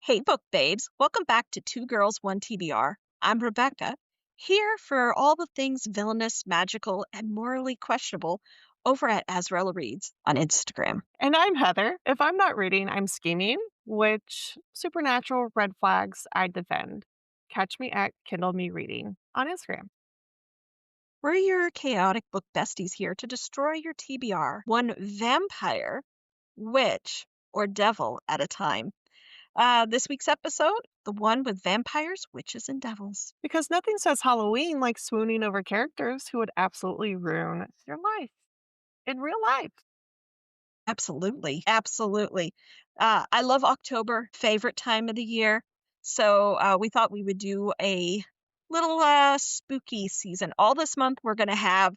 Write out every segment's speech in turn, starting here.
Hey, book babes. Welcome back to Two Girls, One TBR. I'm Rebecca, here for all the things villainous, magical, and morally questionable over at Azraella Reads on Instagram. And I'm Heather. If I'm not reading, I'm scheming, which supernatural red flags I defend. Catch me at Kindle Me Reading on Instagram. We're your chaotic book besties here to destroy your TBR, one vampire, witch, or devil at a time. This week's episode, the one with vampires, witches, and devils. Because nothing says Halloween like swooning over characters who would absolutely ruin your life in real life. Absolutely, absolutely. I love October, favorite time of the year. So we thought we would do a little spooky season. All this month, we're going to have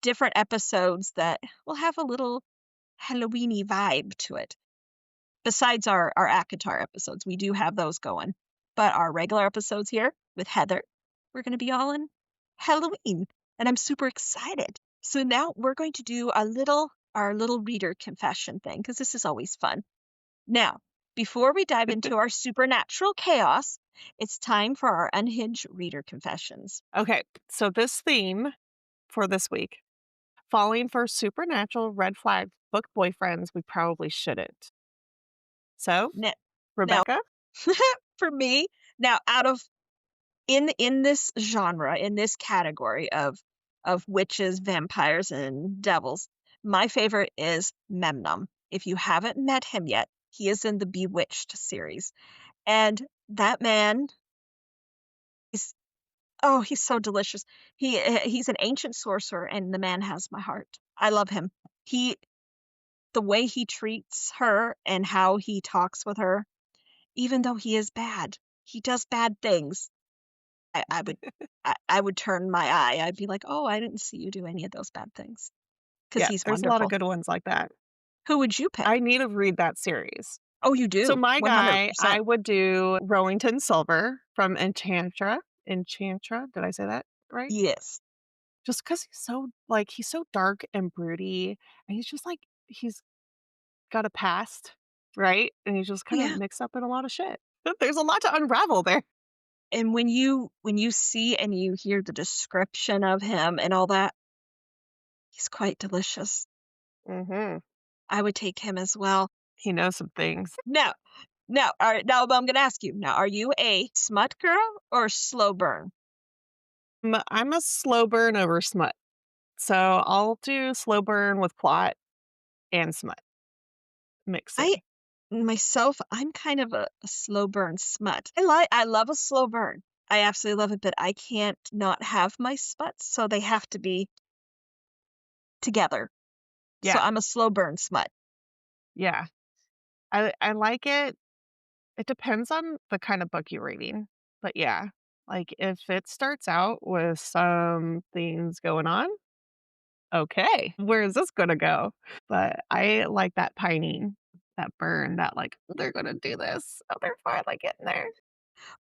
different episodes that will have a little Halloweeny vibe to it. Besides our ACOTAR episodes, we do have those going. But our regular episodes here with Heather, we're going to be all in Halloween, and I'm super excited. So now we're going to do our little reader confession thing because this is always fun. Now, before we dive into our supernatural chaos, it's time for our unhinged reader confessions. Okay, so this theme for this week falling for supernatural red flag book boyfriends we probably shouldn't. So, Now, now Rebecca, for me, now out of in this genre, in this category of witches, vampires, and devils, my favorite is Memnum. If you haven't met him yet, he is in the Bewitched series. And that man is he's so delicious. He's an ancient sorcerer and the man has my heart. I love him. He the way he treats her and how he talks with her, even though he is bad. He does bad things. I would I would turn my eye. I'd be like, "Oh, I didn't see you do any of those bad things," because yeah, he's there's a lot of wonderful. good ones like that. Who would you pick? I need to read that series. Oh, you So do? my guy, I 100%. would do Rowington Silver from Enchantra, did I say that right? Yes. Just because he's so dark and broody, and he's just like he's got a past, right? And he's just Oh, kinda yeah. mixed up in a lot of shit. There's a lot to unravel there. And when you see and you hear the description of him and all that, he's quite delicious. Mhm. I would take him as well. He knows some things. Now, alright, now I'm gonna ask you, now, are you a smut girl or slow burn? I'm a slow burn over smut, so I'll do slow burn with plot and smut I mixing. myself, I'm kind of a slow burn smut. I love a slow burn. I absolutely love it, but I can't not have my smuts, so they have to be together. So Yeah, I'm a slow burn smut. yeah. I like it. It depends on the kind of book you're reading, but yeah, like, if it starts out with some things going on, okay, where is this gonna go? But I like that pining, that burn, that, like, "They're gonna do this. Oh, they're finally getting there."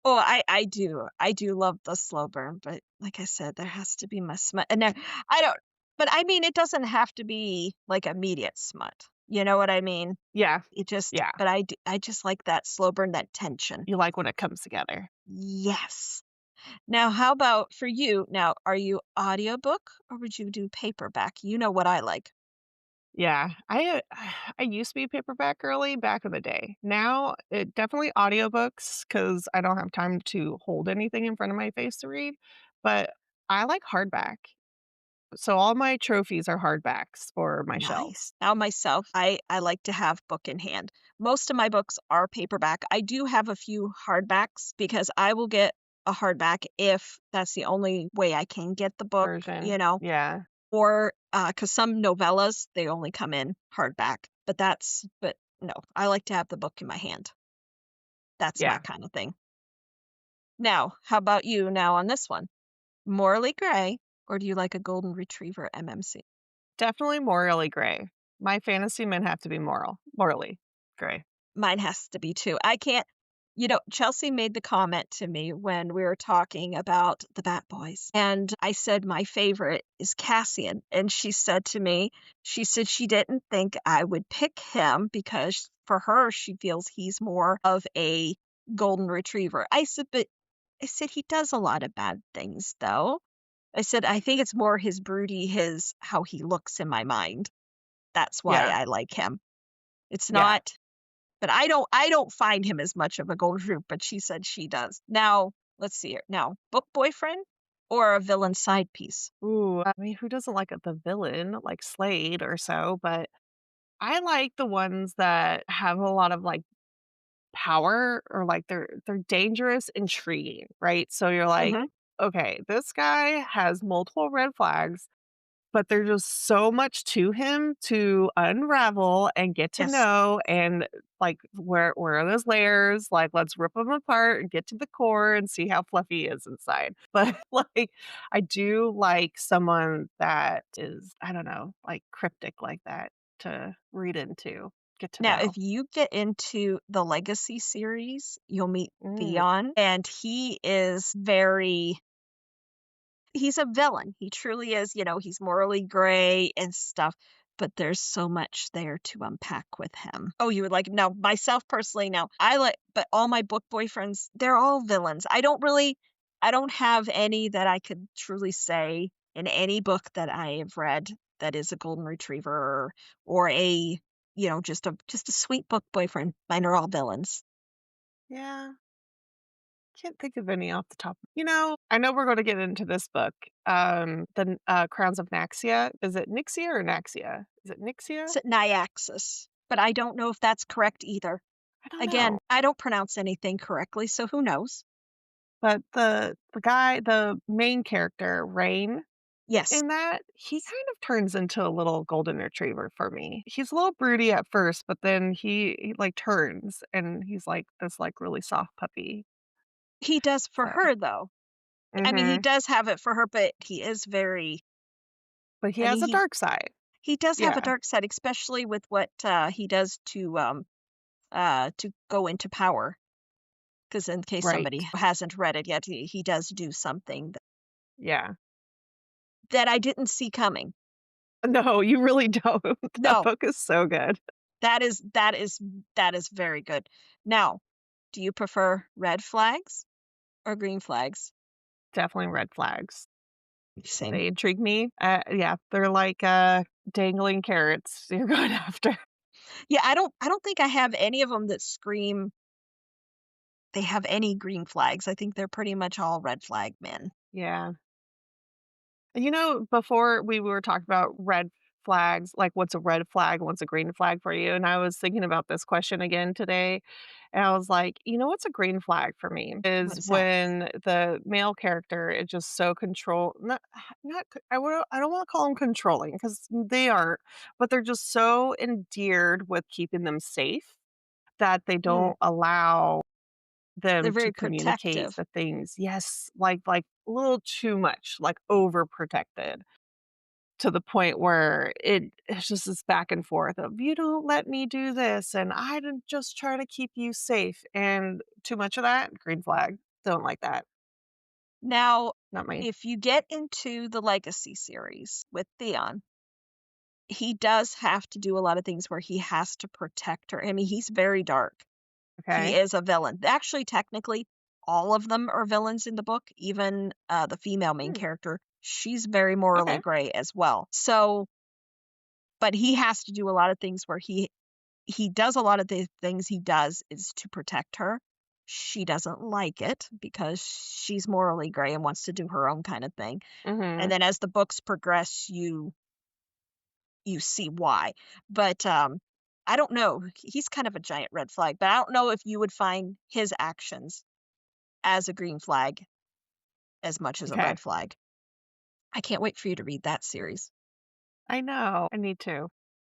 Oh, I do. I do love the slow burn, but like I said, there has to be my smut. And there, I don't, but I mean, it doesn't have to be like immediate smut. You know what I mean? Yeah, It just, yeah. but I just like that slow burn, that tension. You like when it comes together. Yes. Now, how about for you? Now, are you audiobook or would you do paperback? You know what I like. Yeah, I used to be a paperback girly back in the day. Now, it definitely audiobooks because I don't have time to hold anything in front of my face to read, but I like hardback. So all my trophies are hardbacks for my shelves. Nice. Now, myself, I like to have book in hand. Most of my books are paperback. I do have a few hardbacks because I will get a hardback if that's the only way I can get the book, Version. Yeah. or because some novellas, they only come in hardback. But no, I like to have the book in my hand. That's my Yeah. kind of thing. Now, how about you now on this one? Morally gray, or do you like a golden retriever MMC? Definitely morally gray. My fantasy men have to be morally gray. Mine has to be too. I can't Chelsea made the comment to me when we were talking about the Bat Boys, and I said my favorite is Cassian, and she said to me, she said she didn't think I would pick him because for her, she feels he's more of a golden retriever. I said, "But," I said, "he does a lot of bad things, though." I said, "I think it's more his broody, his how he looks in my mind. That's why Yeah, I like him. It's yeah. not." But I don't find him as much of a golden retriever, but she said she does. Now, let's see here. Now, book boyfriend or a villain side piece? Ooh, I mean, who doesn't like the villain, like Slade or so? But I like the ones that have a lot of like power or like they're dangerous, intriguing, right? So you're like, Mhm. okay, this guy has multiple red flags, but there's just so much to him to unravel and get to Yes. know and, like, where are those layers? Like, let's rip them apart and get to the core and see how fluffy he is inside. But, like, I do like someone that is, I don't know, like, cryptic like that to read into, get to Now, know. if you get into the Legacy series, you'll meet Mm, Theon, and he is very he's a villain. He truly is, he's morally gray and stuff, but there's so much there to unpack with him. Oh, you would like now myself personally now. I like but all my book boyfriends, they're all villains. I don't have any that I could truly say in any book that I have read that is a golden retriever or a, just a sweet book boyfriend. Mine are all villains. yeah. Can't think of any off the top. I know we're gonna get into this book, Crowns of Naxia. Is it Nixia or Naxia? Is it Nixia? It's at Nyaxis, but I don't know if that's correct either. I don't Again, know. I don't pronounce anything correctly, so who knows? But the main character, Rain, Yes, in that, he kind of turns into a little golden retriever for me. He's a little broody at first, but then he, like, turns, and he's, like, this, like, really soft puppy. he does for So her, though. I mean, he mhm. does have it for her, but he is very But he I has mean, a dark side. he does have a Yeah, dark side, especially with what, he does to go into power. Because in case right. somebody hasn't read it yet, he does do something Yeah. that I didn't see coming. No, you really don't. That No, book is so good. that is that is that is very good. Now, do you prefer red flags or green flags? Definitely red flags. Same. They intrigue me. Yeah, they're like, dangling carrots you're going after. Yeah, I don't think I have any of them that scream they have any green flags. I think they're pretty much all red flag men. Yeah. Before we were talking about red flags, like what's a red flag, what's a green flag for you? And I was thinking about this question again today. And I was like, what's a green flag for me What is is that? when the male character is just so I don't want to call them controlling because they aren't, but they're just so endeared with keeping them safe that they Mm, don't allow they're them to very communicate protective. the things. Yes, like a little too much, like overprotected to the point where it's just this back and forth of you don't let me do this and I didn't just try to keep you safe and too much of that, green flag. Don't like that. Now, Not me. if you get into the Legacy series with Theon, he does have to do a lot of things where he has to protect her. I mean, he's very dark. He Okay. is a villain. Actually, technically, all of them are villains in the book, even, the female main Hmm, character. She's very morally okay. gray as well. So but he has to do a lot of things where he does a lot of the things he does is to protect her. She doesn't like it because she's morally gray and wants to do her own kind of thing. And Mhm. then as the books progress, you see why. But I don't know. He's kind of a giant red flag, but I don't know if you would find his actions as a green flag as much as a Okay. red flag. I can't wait for you to read that series. I know. I need to.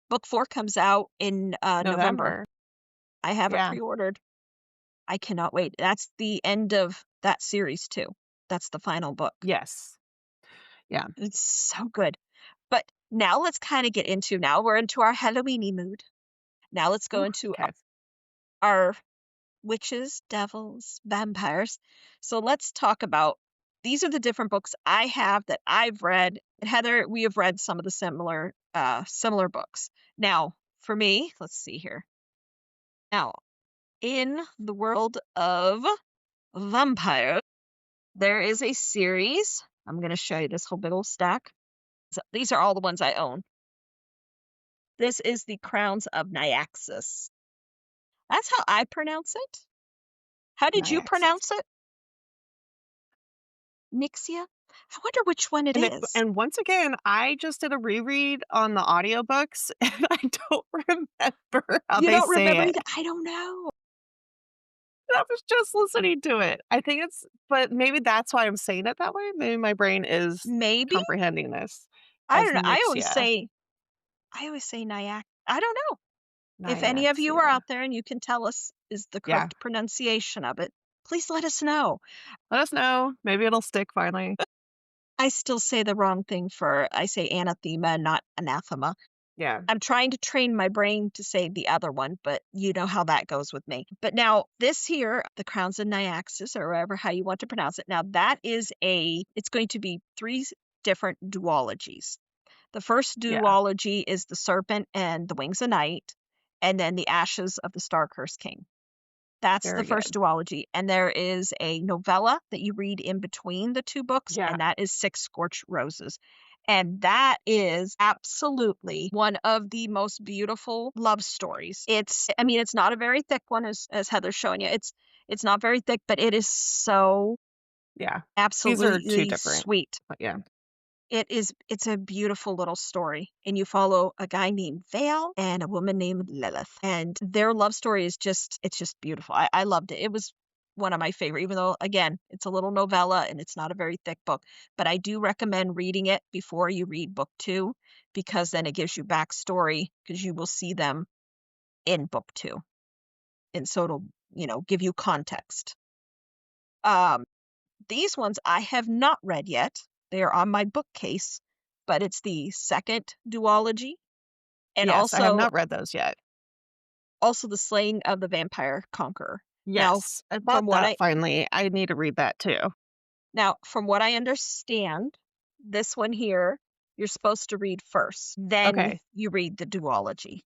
Book 4 comes out in November. November. I have it Yeah. pre-ordered. I cannot wait. That's the end of that series too. That's the final book. Yes. Yeah. It's so good. But now let's kind of get into now we're into our Halloweeny mood. Now let's go Ooh, into okay. our witches, devils, vampires. So let's talk about these are the different books I have that I've read. And Heather, we have read some of the similar books. Now, for me, let's see here. Now, In the world of vampire, there is a series. I'm going to show you this whole big old stack. So these are all the ones I own. This is the Crowns of Nyaxis. That's how I pronounce it. How did you Nyaxis. pronounce it? Nixia? I wonder which one it And is. once again, I just did a reread on the audiobooks, and I don't remember how You they don't say remember it. either? I don't know. I was just listening to it. I think it's but maybe that's why I'm saying it that way. Maybe my brain is Maybe? comprehending this I as don't know. Nixia, I always say Nyack. I don't know. If any of you are Nyaxia. out there and you can tell us is the Yeah. correct pronunciation of it, please let us know. Let us know. Maybe it'll stick finally. I still say the wrong thing for I say anathema, not anathema. Yeah. I'm trying to train my brain to say the other one, but you know how that goes with me. But now this here, the Crowns of Nyaxis, or whatever how you want to pronounce it. Now that is it's going to be different duologies. The first Yeah. duology is the Serpent and the Wings of Night, and then the Ashes of the Star-Cursed King. That's the Very first good. duology, and there is a novella that you read in between the 2 books, Yeah. and that is Six Scorched Roses, and that is absolutely one of the most beautiful love stories. I mean, it's not a very thick one as Heather's showing you. It's not very thick, but it is so Yeah. These are 2 absolutely different, sweet. but yeah. It's a beautiful little story, and you follow a guy named Vale and a woman named Lilith, and their love story is it's just beautiful. I loved it. It was one of my favorite, even though, again, it's a little novella and it's not a very thick book, but I do recommend reading it before you read book 2 because then it gives you backstory because you will see them in book 2, and so it'll, give you context. Um, these ones I have not read yet. They are on my bookcase, but it's the second duology and Yes, I have also not read those yet. The Slaying of the Vampire Conqueror. Now, Yes, I from bought what that I finally. I need to read that too. from what I understand, this one here you're supposed to read first, then Okay. you read the duology.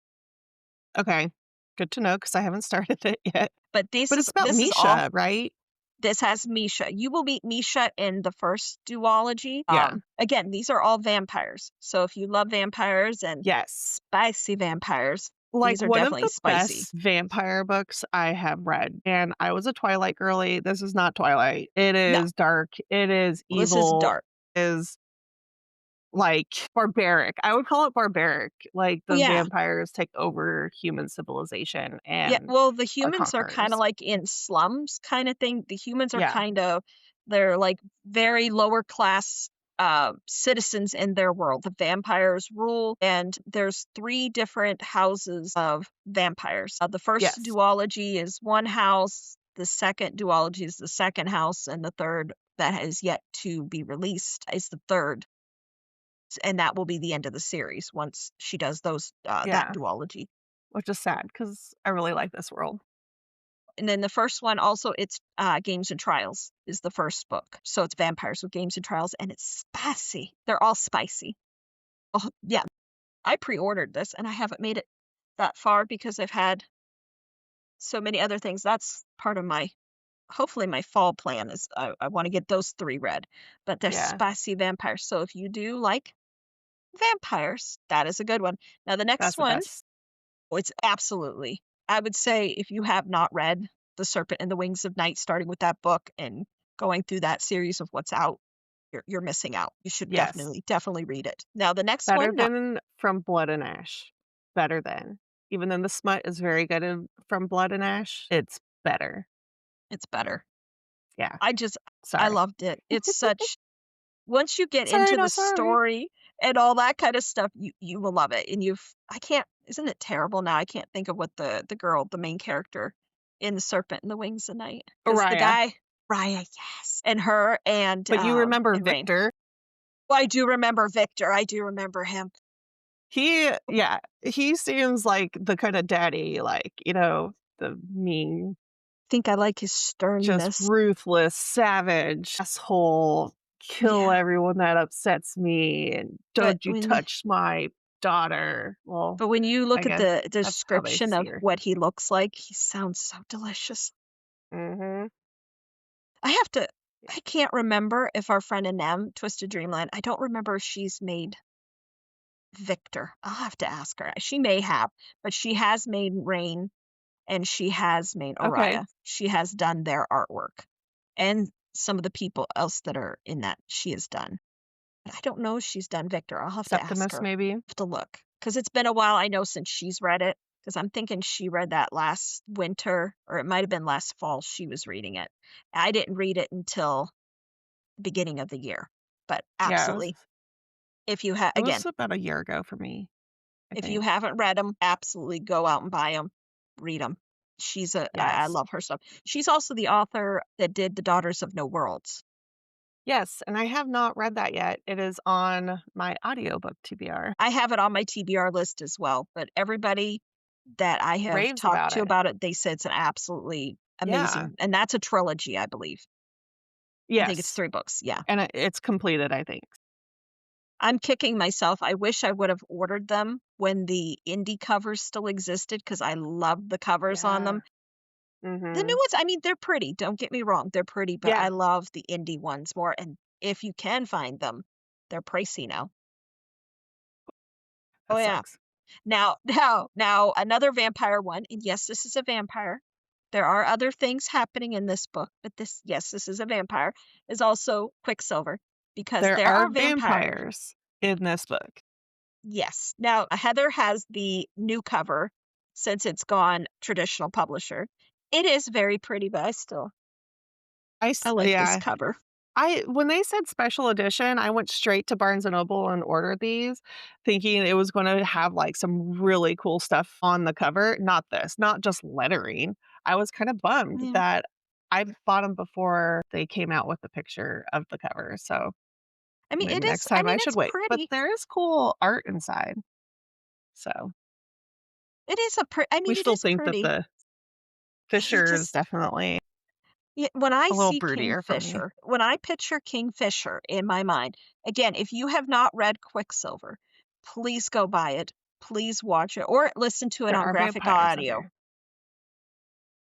Okay. Good to know because I haven't started it yet. But But it's about this is all Misha, right? this has Misha. You will meet Misha in the first duology. Yeah. Again, these are all vampires. So if you love vampires and Yes. spicy vampires, Like, these are one of definitely the spicy. best vampire books I have read, and I was a Twilight girly. This is not Twilight. It No, is dark. It is this is evil. dark. It is, like, barbaric. I would call it barbaric. Like, Well, the yeah. vampires take over human civilization Yeah, and well, the are humans are kinda conquerors. like in slums kinda thing. The humans are Yeah. kind of they're like very lower class citizens in their world. The vampires rule, and there's 3 different houses of vampires. The first Yes. duology is one house, the second duology is the second house, and the third that has yet to be released is the third, and that will be the end of the series once she does that Yeah. duology. Which is sad because I really like this world. And then the first one also, it's, Games and Trials is the first book. So it's vampires with games and trials, and it's spicy. They're all spicy. Oh, yeah. I pre-ordered this, and I haven't made it that far because I've had so many other things. That's part of my hopefully my fall plan is I wanna get those 3 read, but they're Yeah. spicy vampires. So if you do like vampires, that is a good one. Now the next That's the one, best. oh, it's absolutely I would say if you have not read The Serpent and the Wings of Night, starting with that book and going through that series of what's out, you're missing out. You should Yes. definitely read it. Now the next Better one, no, than From Blood and Ash. Better than. Even though the smut is very good in From Blood and Ash, it's better. it's better. Yeah. I just I Sorry. loved it. It's such once you get Sorry, into the not sorry. story and all that kind of stuff, you will love it. And I can't isn't it terrible now? I can't think of what the main character in The Serpent and the Wings of Night, because the Araya. guy Raya, yes, and her But you remember and Rain. Victor? Well, I do remember Victor. I do remember him. Yeah, he seems like the kinda daddy, like, the mean, Think I like his just sternness. ruthless, savage, asshole, kill Yeah, everyone that upsets me, and but don't you when touch my daughter. Well, But when you I look at guess the that's how they description see of her. what he looks like, he sounds so delicious. Mhm. I have to Yeah. I can't remember if our friend Anem, Twisted Dreamland, I don't remember if she's made Victor. I'll have to ask her. She may have, but she has made Rain and she has made Okay. Oriah. She has done their artwork. And some of the people else that are in that she has done. But I don't know if she's done Victor. I'll have to ask Septimus, her. maybe? Have to look. Because it's been a while, I know, since she's read it. Because I'm thinking she read that last winter, or it might have been last fall she was reading it. I didn't read it until the beginning of the year. But Yeah, absolutely, if you have, it again, was about a year ago for me, I if you think. haven't read them, absolutely go out and buy them, read them. I Yes. love her stuff. She's also the author that did The Daughters of No Worlds. Yes, and I have not read that yet. It is on my audiobook TBR. I have it on my TBR list as well, but everybody that I have Raves talked about to it. about it, they said it's an absolutely Yeah. amazing, and that's a trilogy, I believe. I think it's Yes, 3 books, yeah. and it's completed, I think. I'm kicking myself. I wish I would have ordered them when the indie covers still existed because I love the covers on Yeah. them. The new Mhm. ones, I mean, they're pretty, don't get me wrong, they're pretty, but I Yeah, love the indie ones more, and if you can find them, they're pricey now. Oh, that yeah. sucks. Now, another vampire one, and yes, this is a vampire. There are other things happening in this book, but this is a vampire, is also Quicksilver because There there are are vampires. vampires in this book. Yes. Now, Heather has the new cover since it's gone traditional publisher. It is very pretty, but I like this Yeah. cover. I when they said special edition, I went straight to Barnes& and Noble and ordered these, thinking it was gonna have, like, some really cool stuff on the cover, not this, not just lettering. I was kinda bummed Yeah. that I bought them before they came out with the picture of the cover, so maybe next I time I mean, should it's wait, but pretty. there is cool art inside, so we It still is think that pretty. the He Fisher is just definitely Yeah, when I a little see broodier for me. Kingfisher, when I picture Kingfisher in my mind, again, if you have not read Quicksilver, please go buy it. Please watch it or listen to it There on are graphic vampires in audio. there.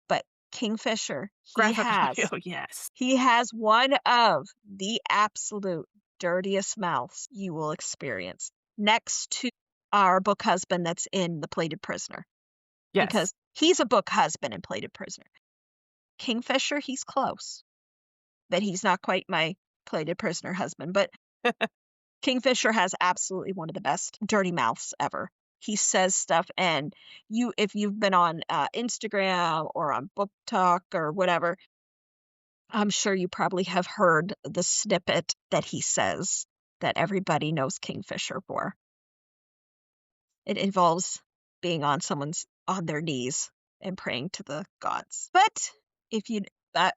But Kingfisher, Graphic audio, yes. he has one of the absolute dirtiest mouths you will experience next to our book husband that's in The Plated Prisoner Yes. because he's a book husband in Plated Prisoner. Kingfisher, he's close, but he's not quite my Plated Prisoner husband. But Kingfisher has absolutely one of the best dirty mouths ever. He says stuff, and if you've been on Instagram or on Book Talk or whatever, I'm sure you probably have heard the snippet that he says that everybody knows Kingfisher for. It involves being on their knees and praying to the gods. But if you,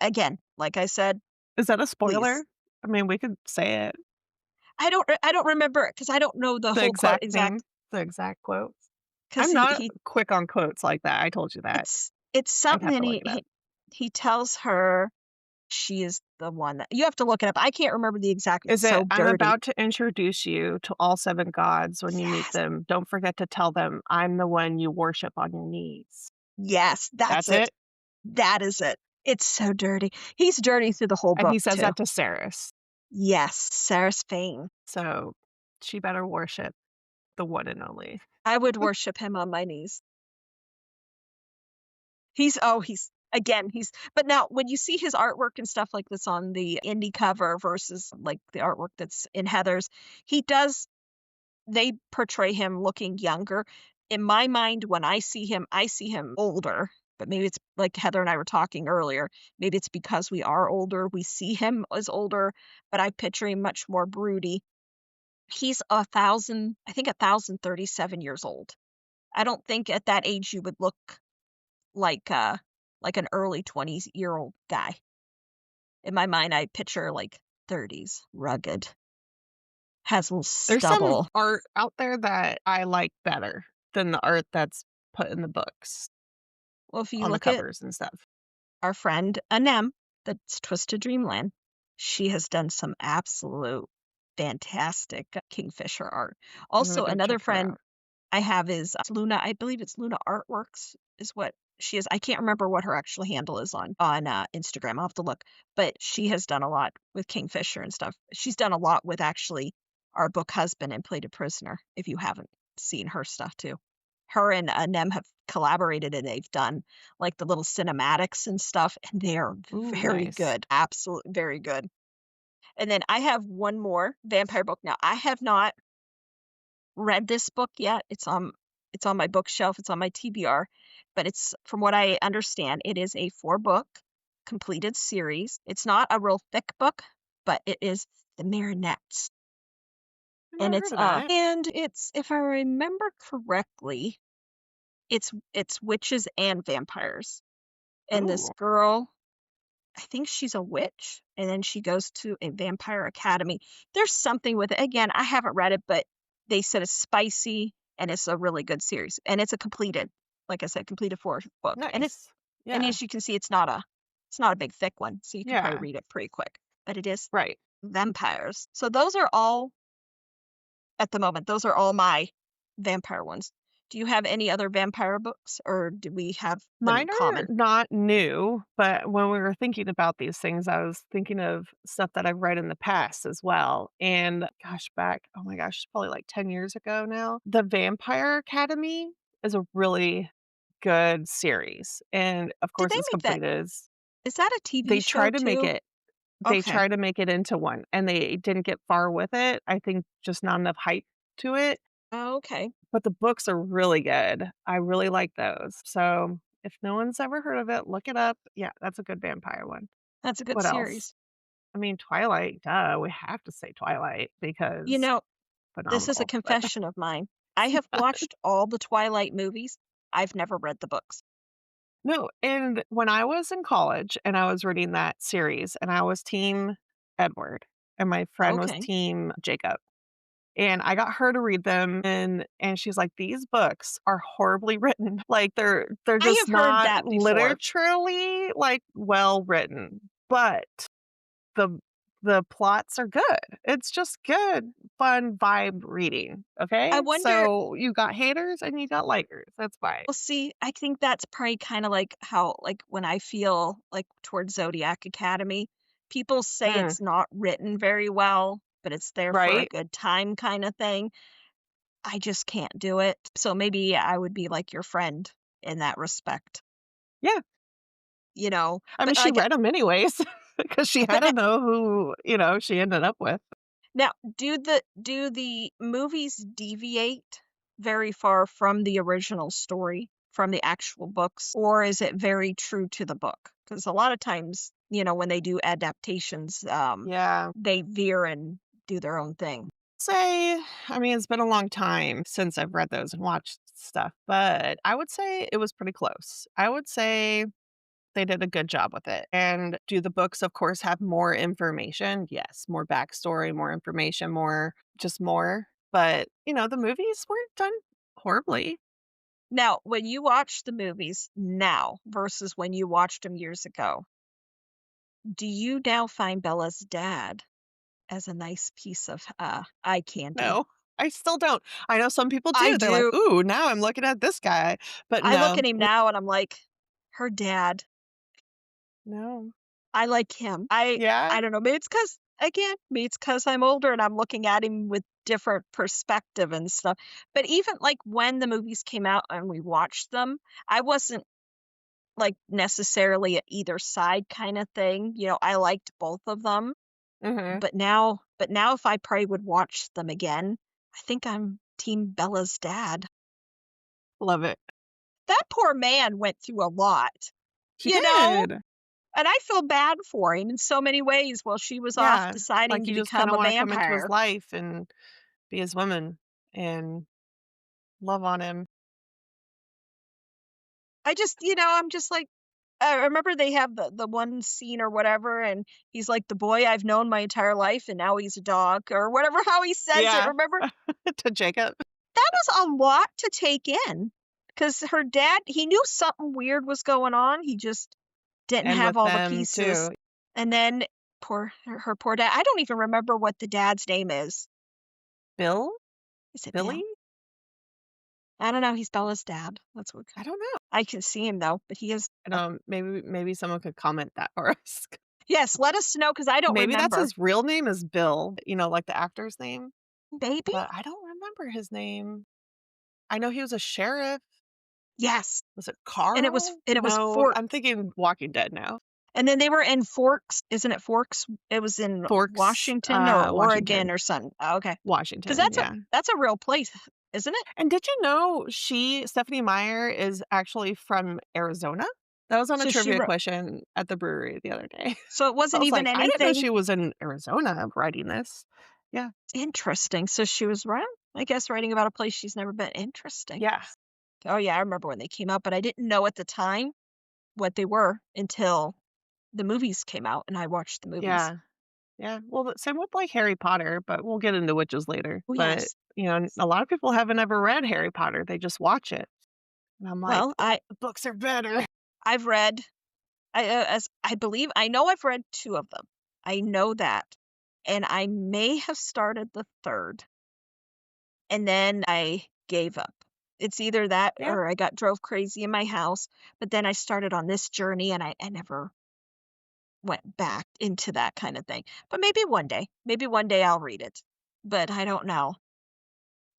again, like I said, Is that a please. spoiler? I mean, we could say it. I don't remember it because I don't know the The whole quote exact exact thing, the exact quotes. because I'm not quick on quotes like that, I told you that. it's I'd something have that to look it up. he tells her she is the one that you have to look it up. I can't remember the exact, Is it's it, so "I'm dirty. about to introduce you to all 7 gods. When you meet Yes. them, don't forget to tell them I'm the one you worship on your knees." Yes, that's That's it. it? That is it. It's so dirty. He's dirty through the whole And book he says too. that to Ceres. Yes, Sarah's Fane. So, she better worship the one and only. I would worship him on my knees. He's again, but now when you see his artwork and stuff like this on the indie cover versus like the artwork that's in Heather's, he does they portray him looking younger. In my mind, when I see him older, but maybe it's like Heather and I were talking earlier. Maybe it's because we are older, we see him as older, but I picture him much more broody. He's 1,037 years old. I don't think at that age you would look like an early 20-year-old guy. In my mind, I picture like 30s, rugged, has a little There's some stubble. art out there that I like better than the art that's put in the books Well, if you on the look at covers and stuff. our friend Anem, that's Twisted Dreamland, she has done some absolute fantastic Kingfisher art. I'm gonna Also, go another check her friend, out. I have is Luna. I believe it's Luna Artworks is what she is. I can't remember what her actual handle is on Instagram. I'll have to look. But she has done a lot with Kingfisher and stuff. She's done a lot with actually our book husband and Played a Prisoner. If you haven't seen her stuff too, her and Nem have collaborated and they've done like the little cinematics and stuff, and they are Ooh, very nice. good. Absolutely very good. And then I have one more vampire book. Now I have not read this book yet. It's on my bookshelf, it's on my TBR, but it's from what I understand, it is a 4-book completed series. It's not a real thick book, but it is The Marinettes. I've never heard of that. And it's if I remember correctly, it's witches and vampires. And this Ooh, girl, I think she's a witch, and then she goes to a vampire academy. There's something with it. Again, I haven't read it, but they said it's spicy and it's a really good series. And it's a completed, like I said, completed 4 book. nice. And Yeah, as you can see, it's not a big thick one, so you can probably yeah, read it pretty quick. But it is right. vampires. So those are all at the moment. Those are all my vampire ones. Do you have any other vampire books, or do we have them Mine are common? not new, but when we were thinking about these things, I was thinking of stuff that I've read in the past as well. And gosh, oh my gosh, it's probably like 10 years ago now. The Vampire Academy is a really good series. And of Did course, they it's make that? completed. Is that a TV They show try to make too? it they Okay. try to make it into one and they didn't get far with it. I think just not enough hype to it. Oh, okay. But the books are really good. I really like those. So, if no one's ever heard of it, look it up. Yeah, that's a good vampire one. That's a good What else? series. I mean, Twilight, duh, we have to say Twilight You because know, this is a phenomenal, but confession of mine. I have watched all the Twilight movies. I've never read the books. no, and when I was in college and I was reading that series and I was team Edward and my friend was Okay. team Jacob. And I got her to read them and she's like, "These books are horribly written." Like, they're I just have heard not that before. literally, like, well written, but the the plots are good. It's just good, fun vibe reading, I okay? wonder, So, you got haters and you got likers, that's fine. well, see, I think that's probably kind of like how, like, when I feel like towards Zodiac Academy, people say Mm, it's not written very well, but it's there for a right? good time kind of thing. I just can't do it. So maybe I would be like your friend in that respect, Yeah. you know? I mean, But she like, read them anyways because she had but to know who, she ended up with. now, do the movies deviate very far from the original story, from the actual books, or is it very true to the book? Because a lot of times, when they do adaptations, Yeah. they veer and do their own thing. Say, I mean, it's been a long time since I've read those and watched stuff, but I would say it was pretty close. I would say they did a good job with it. And do the books, of course, have more information? Yes, more backstory, more information, just more. But, the movies weren't done horribly. Now, when you watch the movies now versus when you watched them years ago, do you now find Bella's dad as a nice piece of eye candy? No, I still don't. I know some people I do. They're like, do. ooh, now I'm looking at this guy. But I look no, at him now and I'm like, her dad. no. I like him. I Yeah. I don't know, maybe it's maybe it's 'cause I'm older and I'm looking at him with different perspective and stuff. But even, like, when the movies came out and we watched them, I wasn't, like, necessarily at either side kinda thing, I liked both of them, Hmm. but now if I probably would watch them again, I think I'm team Bella's dad. Love it. That poor man went through a lot, He you know? did. And I feel bad for him in so many ways while she was off Yeah, deciding like, to you just become kinda a wanna come into his vampire. life and be his woman and love on him. I'm just like, I remember they have the one scene or whatever, and he's like, "The boy I've known my entire life, and now he's a dog," or whatever how he says it, Yeah, remember? to Jacob, That was a lot to take in, because her dad, he knew something weird was going on, he just didn't and have with all the them pieces. too. And then her poor dad, I don't even remember what the dad's name is. Bill? Is it Billy? Bill? I don't know, he's Bella's dad. That's what I don't know. I can see him though, but he is Maybe someone could comment that for us. Yes, let us know because I don't Maybe that's remember. his real name is Bill, like the actor's name, Maybe? but I don't remember his name. I know he was a sheriff. Yes, Was it and Carl? it was No, I'm Forks, thinking Walking Dead now. and then they were in Forks, isn't it Forks? It was in Forks, Washington or Oregon Washington. or something. Oh, okay, because Washington, yeah. that's a real place, isn't it? And did you know Stephanie Meyer is actually from Arizona? That was on a So she trivia wrote question at the brewery the other day. so it I wasn't was even like, "I didn't know anything she was in Arizona writing this." Yeah. interesting. So she was I guess, writing about a place she's never been. Interesting. Yeah. Oh, yeah, I remember when they came out, but I didn't know at the time what they were until the movies came out, and I watched the movies. Yeah. Yeah. Well, the same with, like, Harry Potter, but we'll get into witches later. Oh, But, yes. a lot of people haven't ever read Harry Potter, they just watch it. And I'm like, Well, "The books are better." I've read as I believe I know I've read 2 of them. I know that, and I may have started the 3rd, and then I gave up. It's either that Yeah. or I got drove crazy in my house, but then I started on this journey, and I never went back into that kinda thing. But maybe one day I'll read it, but I don't know.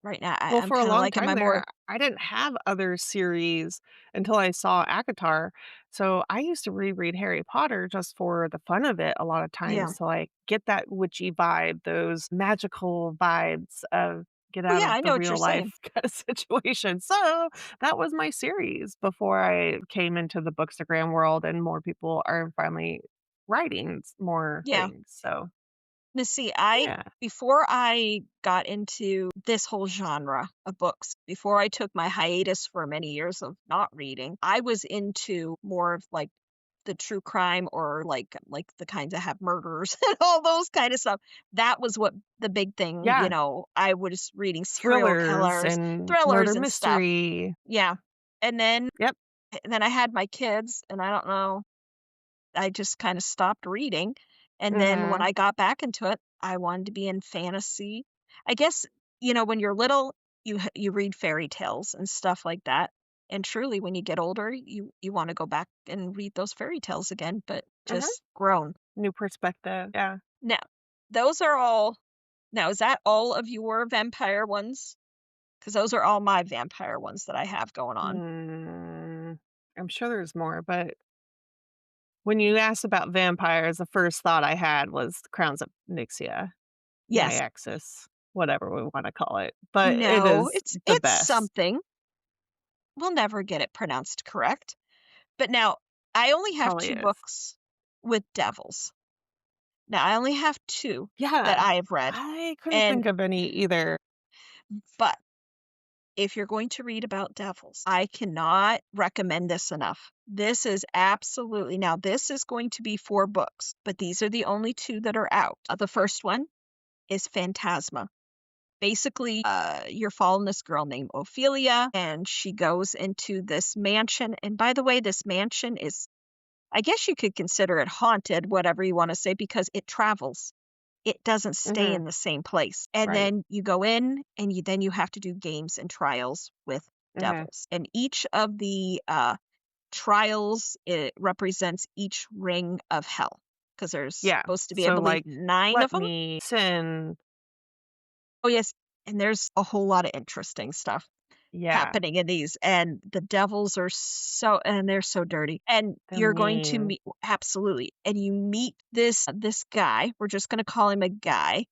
Right now, Well, I'm for a kinda long liking time my more there, I didn't have other series until I saw ACOTAR. So I used to reread Harry Potter just for the fun of it a lot of yeah. times to like get that witchy vibe, those magical vibes of get Oh, out yeah, of I the know what you're real life saying. kind of situation. So that was my series before I came into the bookstagram world and more people are finally writing more Yeah. things. So Now see, I yeah. before I got into this whole genre of books, before I took my hiatus for many years of not reading, I was into more of, like, the true crime or, like, the kinds that have murders and all those kind of stuff. That was what the big thing, Yeah. I was reading serial Thrillers killers, and murder thrillers and stuff. mystery. Yeah. And Yep. then I had my kids, and I don't know, I just kinda stopped reading, and then when Mhm. I got back into it, I wanted to be in fantasy. I guess, when you're little, you read fairy tales and stuff like that, and truly, when you get older, you wanna go back and read those fairy tales again, but Uh-huh. just grown. New perspective, yeah. Now, those are all now, is that all of your vampire ones? Because those are all my vampire ones that I have going on. Mm, I'm sure there's more, but when you asked about vampires, the first thought I had was Crowns of Nyxia, Yes. Nyaxis, whatever we wanna call it, but it No, is the it's best. something. We'll never get it pronounced correct. But now, I only have Probably 2 is. books with devils. Now, I only have 2 that Yeah. I have read, I couldn't and think of any either. but if you're going to read about devils, I cannot recommend this enough. This is absolutely now, this is going to be 4 books, but these are the only 2 that are out. The first one is Phantasma. Basically, you're following this girl named Ophelia, and she goes into this mansion, and by the way, this mansion is I guess you could consider it haunted, whatever you wanna say, because it travels. It doesn't stay Mhm. in the same place. And Right. then you go in and you have to do games and trials with Mhm. devils. And each of the, trials, it represents each ring of hell, because there's Yeah. supposed to be, I So, believe, like, 9 of them. Gluttony, Sin. Oh, yes, and there's a whole lot of interesting stuff Yeah. happening in these, and the devils are they're so dirty, and They're you're going to mean. meet absolutely, and you meet this guy, we're just gonna call him a guy,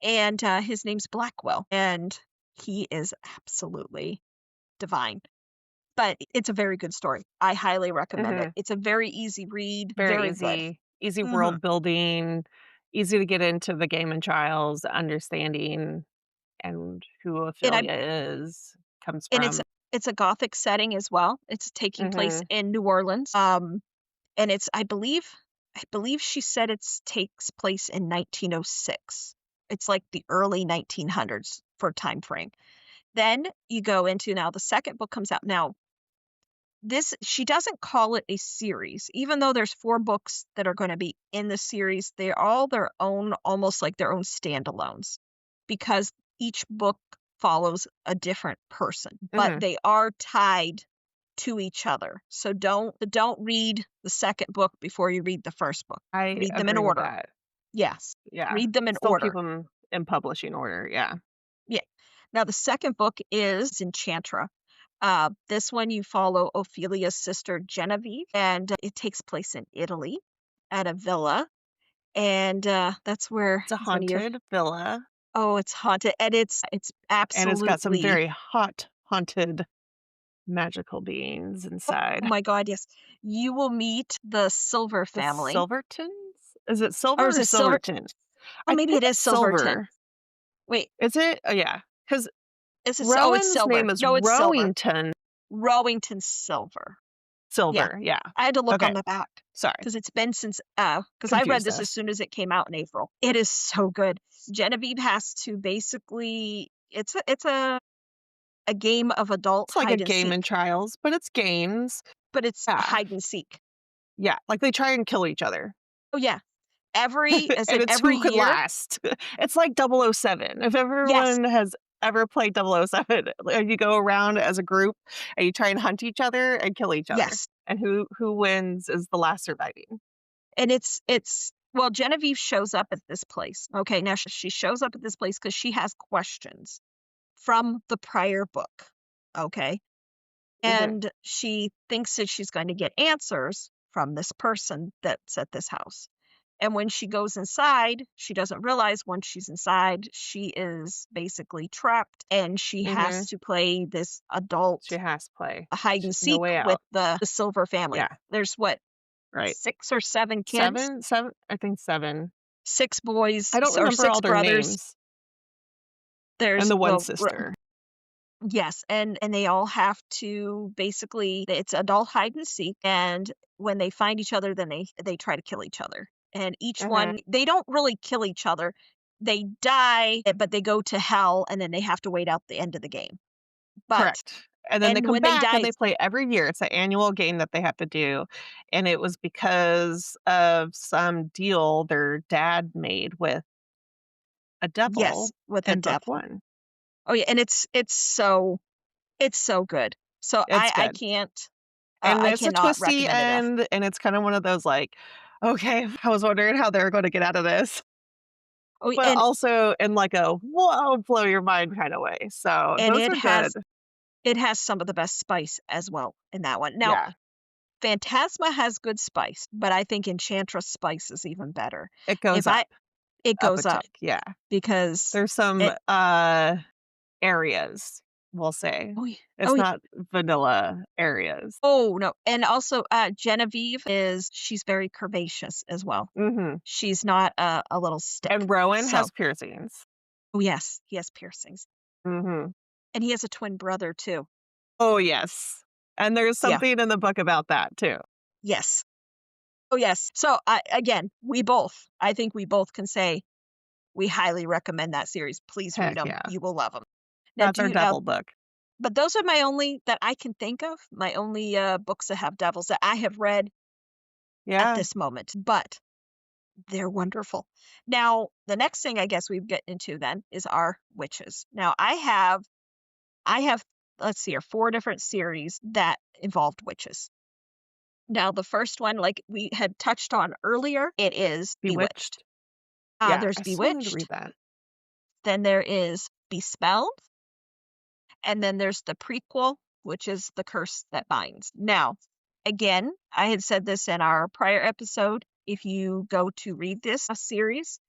and, his name's Blackwell, and he is absolutely divine, but it's a very good story. I highly recommend it. Mhm. It's a very easy read, Very very good. easy. Easy Mhm, world building, easy to get into the game and trials, understanding and who and Ophelia is, comes and from. it's a gothic setting as well. It's taking place Mhm. in New Orleans, and it's I believe she said it's takes place in 1906. It's like the early 1900s for time frame. Then you go into now the second book comes out. Now, this she doesn't call it a series, even though there's 4 books that are gonna be in the series, they're all their own almost like their own standalones because each book follows a different person, but Mhm. they are tied to each other. So don't read the second book before you read the first book. I Read them in agree with order. that. Yes. Yeah. Read them in Still keep order. them in publishing order, yeah. Yeah. Now the second book is Enchantra. This one you follow Ophelia's sister Genevieve, and it takes place in Italy at a villa. And that's where It's a one of your haunted villa, it's haunted, and it's and it's got some absolutely very hot, haunted, magical beings oh inside. my god, yes. You will meet the Silver The family. Silvertons? Is it Or Silver is or it Silver? Silverton? Oh, I maybe think it is it's Silverton. Silver. Wait, Is it? Oh, yeah. Because it's Rowan's Silver. name is No, it's Silver. Rowington Rowington Silver. Yeah. Silver, yeah. I had to look Okay, on the back sorry. because it's been since, because I read Confused this as us. soon as it came out in April. It is so good. Genevieve has to basically it's a game of adult It's like a hide and game in seek, trials, but it's games. but it's Yeah, hide and seek. yeah, like, they try and kill each other, Oh, yeah. and it's Every who could year last. It's like 007. If yes, everyone has ever played 007, like, you go around as a group, and you try and hunt each other and kill each other, yes. and who wins is the last surviving. And it's well, Genevieve shows up at this place. Okay, now she shows up at this place because she has questions from the prior book. Okay. Mhm, And she thinks that she's going to get answers from this person that's at this house. And when she goes inside, she doesn't realize once she's inside, she is basically trapped and she has mhm. to play this adult She has to play. hide Sh and No seek way with out. the Silver family. Yeah, There's what, right. 6 or 7 kids? 7? I think 7. 6 boys I don't or remember 6 all their brothers. names, and There's the one well, sister. yes, and they all have to basically it's adult hide and seek, and when they find each other, then they try to kill each other. And each Mhm, one they don't really kill each other. They die, but they go to hell, and then they have to wait out the end of the game. But correct, and then they and come when they back and die they play every year. It's an annual game that they have to do, and it was because of some deal their dad made with a yes, devil with a in book devil. 1. Oh, yeah, and it's so good. So It's good, and I it's a cannot twisty recommend enough. end, and it's kinda one of those, like, "Okay, I was wondering how they were gonna get out of this," Oh, but also in, like, a, "Whoa, blow your mind" kinda way, so and those are good. it has some of the best spice as well in that one. Now Yeah, Phantasma has good spice, but I think Enchantress spice is even better. it goes If I it up a goes up tick, yeah. because There's some, it areas, we'll say. oh, yeah, It's oh, yeah. not vanilla areas. Oh, no, and also, Genevieve she's very curvaceous as well. Mhm, She's not a little stick. and Rowan So has piercings. oh, yes, he has piercings, Mhm. and he has a twin brother too. Oh, yes, and there's Yeah, something in the book about that too. yes. Oh, yes. So, again, I think we both can say we highly recommend that series. Please read Heck them. yeah. You will love them. Now That's do our you now devil book. but those are my only that I can think of, my only, books that have devils that I have read at Yeah, this moment, but they're wonderful. Now, the next thing I guess we get into then is our witches. Now, I have, let's see here, 4 different series that involved witches. Now, the first one, like we had touched on earlier, it is Bewitched. Bewitched. Yeah, There's I still need to read Bewitched, that. then there is Bespelled, and then there's the prequel, which is The Curse That Binds. Now, again, I had said this in our prior episode. If you go to read this series,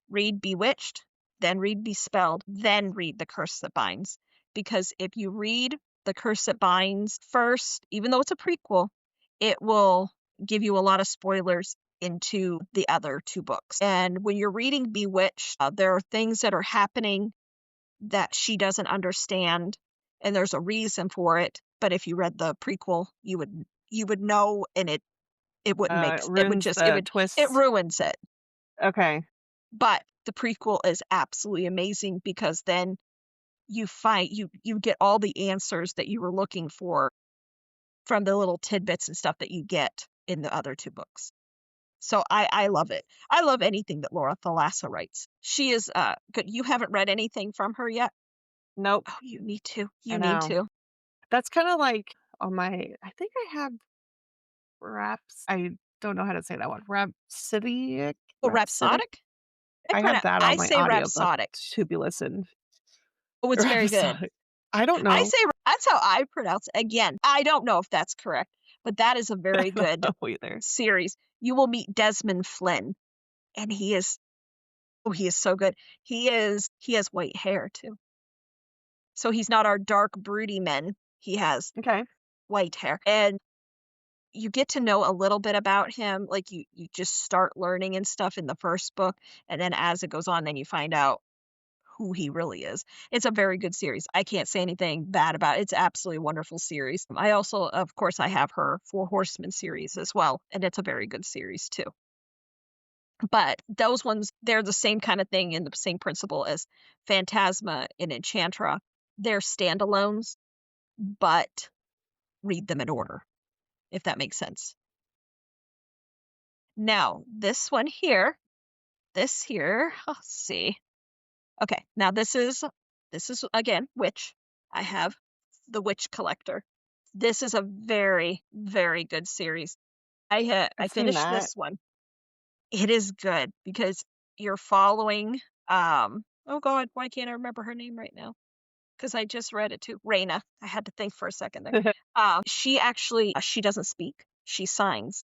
read Bewitched, then read Bespelled, then read The Curse That Binds. Because if you read The Curse That Binds first, even though it's a prequel, it will give you a lot of spoilers into the other 2 books. And when you're reading Bewitched, there are things that are happening that she doesn't understand, and there's a reason for it, but if you read the prequel, you would know, and it wouldn't make It it would ruins just the it twists. ruins it. Okay. But the prequel is absolutely amazing because then you get all the answers that you were looking for from the little tidbits and stuff that you get in the other 2 books. So I love it. I love anything that Laura Thalassa writes. She is good. You haven't read anything from her yet? Nope. Oh, you need to. I You need know. to. That's kinda like on my I think I have I don't know how to say that one. Oh, Rhapsodic? rhapsodic? I I have pronounce. that on I my say audiobook rhapsodic. to be listened. Oh, it's very good. Rhapsodic. I don't I know. say that's how I pronounce it. Again, I don't know if that's correct, but that is a I very don't good know either. series. You will meet Desmond Flynn, and he is oh, he is so good. He has white hair too. So he's not our dark, broody men. He has Okay. white hair. And you get to know a little bit about him. Like you just start learning and stuff in the first book, and then as it goes on, then you find out who he really is. It's a very good series. I can't say anything bad about it. It's absolutely a wonderful series. I also, of course, I have her Four Horsemen series as well, and it's a very good series too. But those ones, they're the same kind of thing and the same principle as Phantasma and Enchantra. They're standalones, but read them in order, if that makes sense. Now, this here, let's see. Okay, now this is again witch. I have the Witch Collector. This is a very, very good series. I I've seen finished that. this one. It is good because you're following, oh god, why can't I remember her name right now? Because I just read it too. Raina. I had to think for a second there. She actually she doesn't speak. She signs.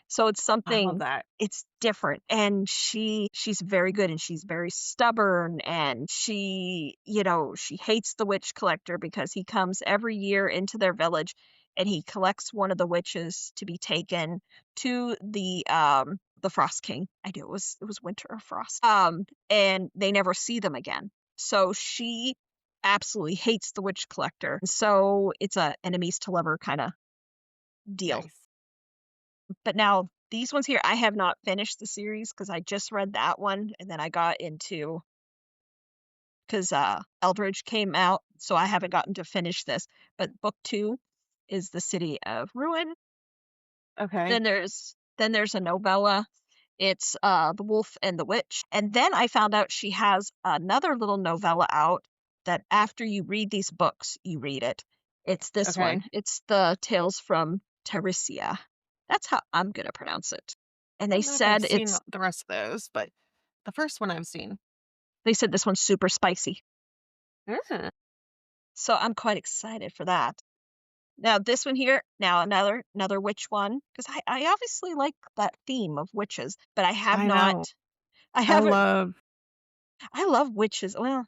So it's I love something that. it's different, and she's very good, and she's very stubborn, and she hates the witch collector because he comes every year into their village, and he collects one of the witches to be taken to the Frost King. I knew it was winter or frost. And they never see them again. So she absolutely hates the witch collector. So it's a enemies to lover kind of deal. Nice. But now these ones here, I have not finished the series because I just read that one and then I got into because Eldridge came out, so I haven't gotten to finish this. But book two is The City of Ruin. Okay. Then there's a novella. It's The Wolf and the Witch. And then I found out she has another little novella out that after you read these books, you read it. It's this Okay. one. It's the Tales from Teresia. That's how I'm gonna pronounce it. And I don't know if I've seen the rest of those, but the first one I've seen. they said this one's super spicy. Mm. So I'm quite excited for that. Now this one here, now another witch one, because I obviously like that theme of witches, but I have I know. not I I haven't love I love witches. Well,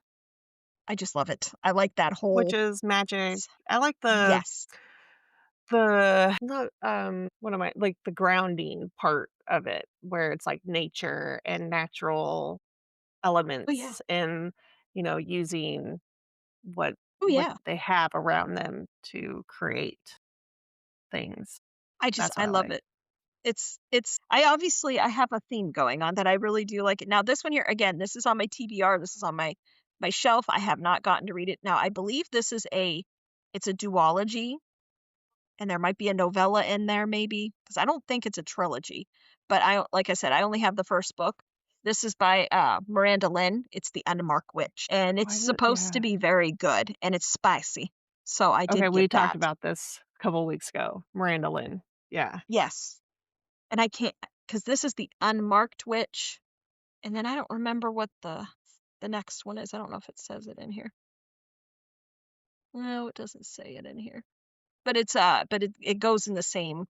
I just love it. I like that whole witches, magic. s- I like yes. not, what am I like, the grounding part of it, where it's, like, nature and natural Oh yeah. elements and, using what Oh what yeah. they have around them to create things. That's I what I love like. it. I have a theme going on that I really do like it. Now this one here, again, this is on my TBR, this is on my shelf. I have not gotten to read it. Now I believe this is it's a duology, and there might be a novella in there maybe, because I don't think it's a trilogy. But like I said, I only have the first book. This is by Miranda Lynn. It's The Unmarked Witch, and Oh, it's supposed to yeah. be very good, and it's spicy. So I Okay, did we get talked that. about this a couple weeks ago. Miranda Lynn. Yeah. Yes. And I can't, because this is The Unmarked Witch, and then I don't remember what the next one is. I don't know if it says it in here. No, it doesn't say it in here. But it goes in the same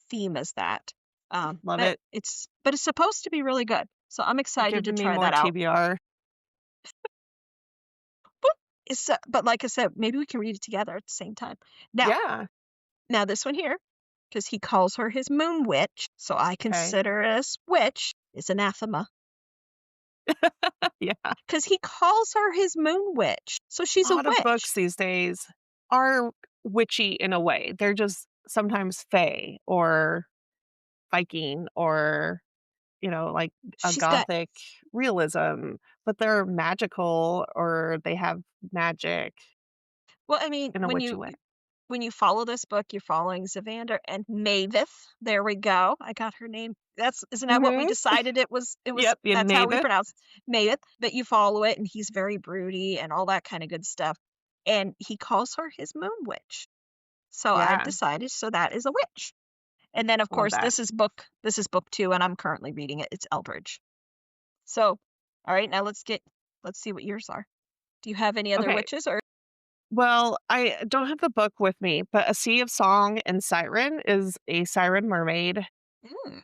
theme as that. Love But it. it's supposed to be really good. So I'm You're excited to giving me try more that out. TBR. Boop. But like I said, maybe we can read it together at the same time. Now, Yeah. now this one here, because he calls her his moon witch, so I Okay. consider us witch is anathema. Yeah. Because he calls her his moon witch, so she's A a lot of witch. books these days are witchy in a way. They're just sometimes fae or Viking or, like a She's got gothic realism, but they're magical or they have magic well, I mean, in a witchy way. when you follow this book, you're following Zavander and Mavis. There we go. I got her name. That's isn't that what we Mhm. decided it was Yep, in that's how we Mavis. pronounce Mavis, but you follow it and he's very broody and all that kind of good stuff. And he calls her his moon witch. So I've Yeah, decided so that is a witch. And then of love course that. this is book 2 and I'm currently reading it. It's Eldridge. So, all right, now let's see what yours are. Do you have any other Okay. witches or Well, I don't have the book with me, but A Sea of Song and Siren is a siren mermaid Mm,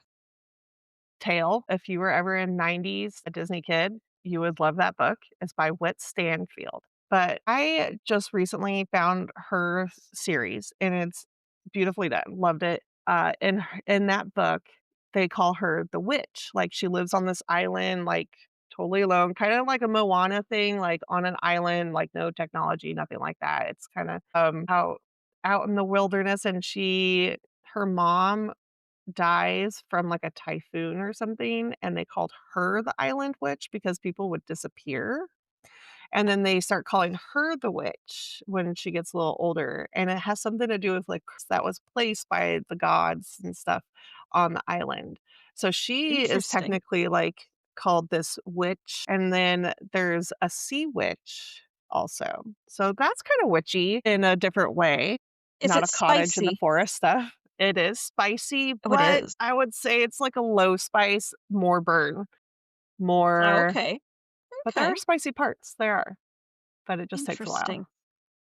tale. If you were ever in 90s a Disney kid, you would love that book. It's by Whit Stanfield. But I just recently found her series and it's beautifully done. Loved it. In that book, they call her the witch. Like she lives on this island, like totally alone, kind of like a Moana thing, like on an island, like no technology, nothing like that. It's kind of out in the wilderness, and her mom dies from, like, a typhoon or something, and they called her the Island Witch because people would disappear, and then they start calling her the witch when she gets a little older, and it has something to do with, like, that was placed by the gods and stuff on the island. So she is interesting. technically, like, called this witch, and then there's a sea witch also. So that's kinda witchy in a different way, Is not it a cottage in the spicy? forest stuff. It is spicy, Oh, it but is. I would say it's like a low spice, more burn, Oh, more okay. but there are Okay. spicy parts, there are, but it just takes a while. Interesting.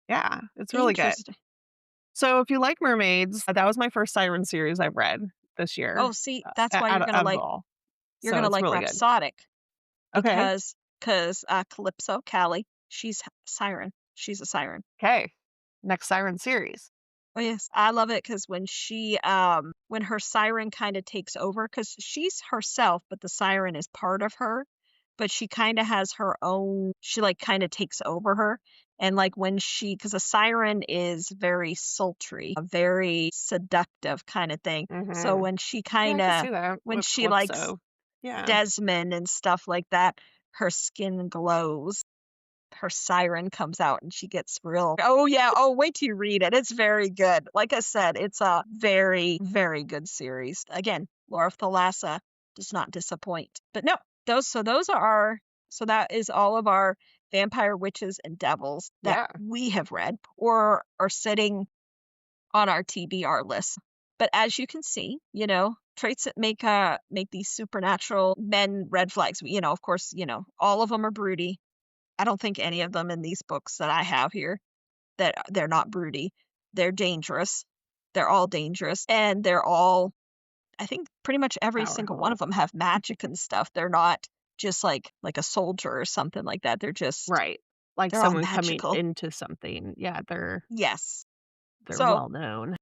Yeah, it's really good. Interesting. So if you like mermaids, that was my first siren series I've read this Oh, year, see, that's why out of all. you're So gonna it's like really good. Rhapsodic Okay, because Calypso, Callie, she's siren. She's a siren. okay. Next siren series. Oh, yes. I love it because when her siren kinda takes over, because she's herself, but the siren is part of her, but she kinda has her own she, like, kinda takes over her, and, like, when she, because a siren is very sultry, a very seductive kinda thing, so Mhm. Yeah, I can see that when with she likes Calypso. Yeah. Desmond and stuff like that, her skin glows. Her siren comes out and she gets real oh, yeah, oh, wait till you read it, it's very good. Like I said, it's a very, very good series. Again, Laura Thalassa does not disappoint. But no, those are our so that is all of our vampire witches and devils that Yeah. we have read or are sitting on our TBR list. But as you can see, traits that make these supernatural men red flags. Of course, all of them are broody. I don't think any of them in these books that I have here that they're not broody. They're dangerous. They're all dangerous, and they're all I think pretty much every single one of Powerful. them have magic and stuff. They're not just like a soldier or something like that. Right. Like They're all someone coming magical. into something. Yeah, Yes. they're So, well known.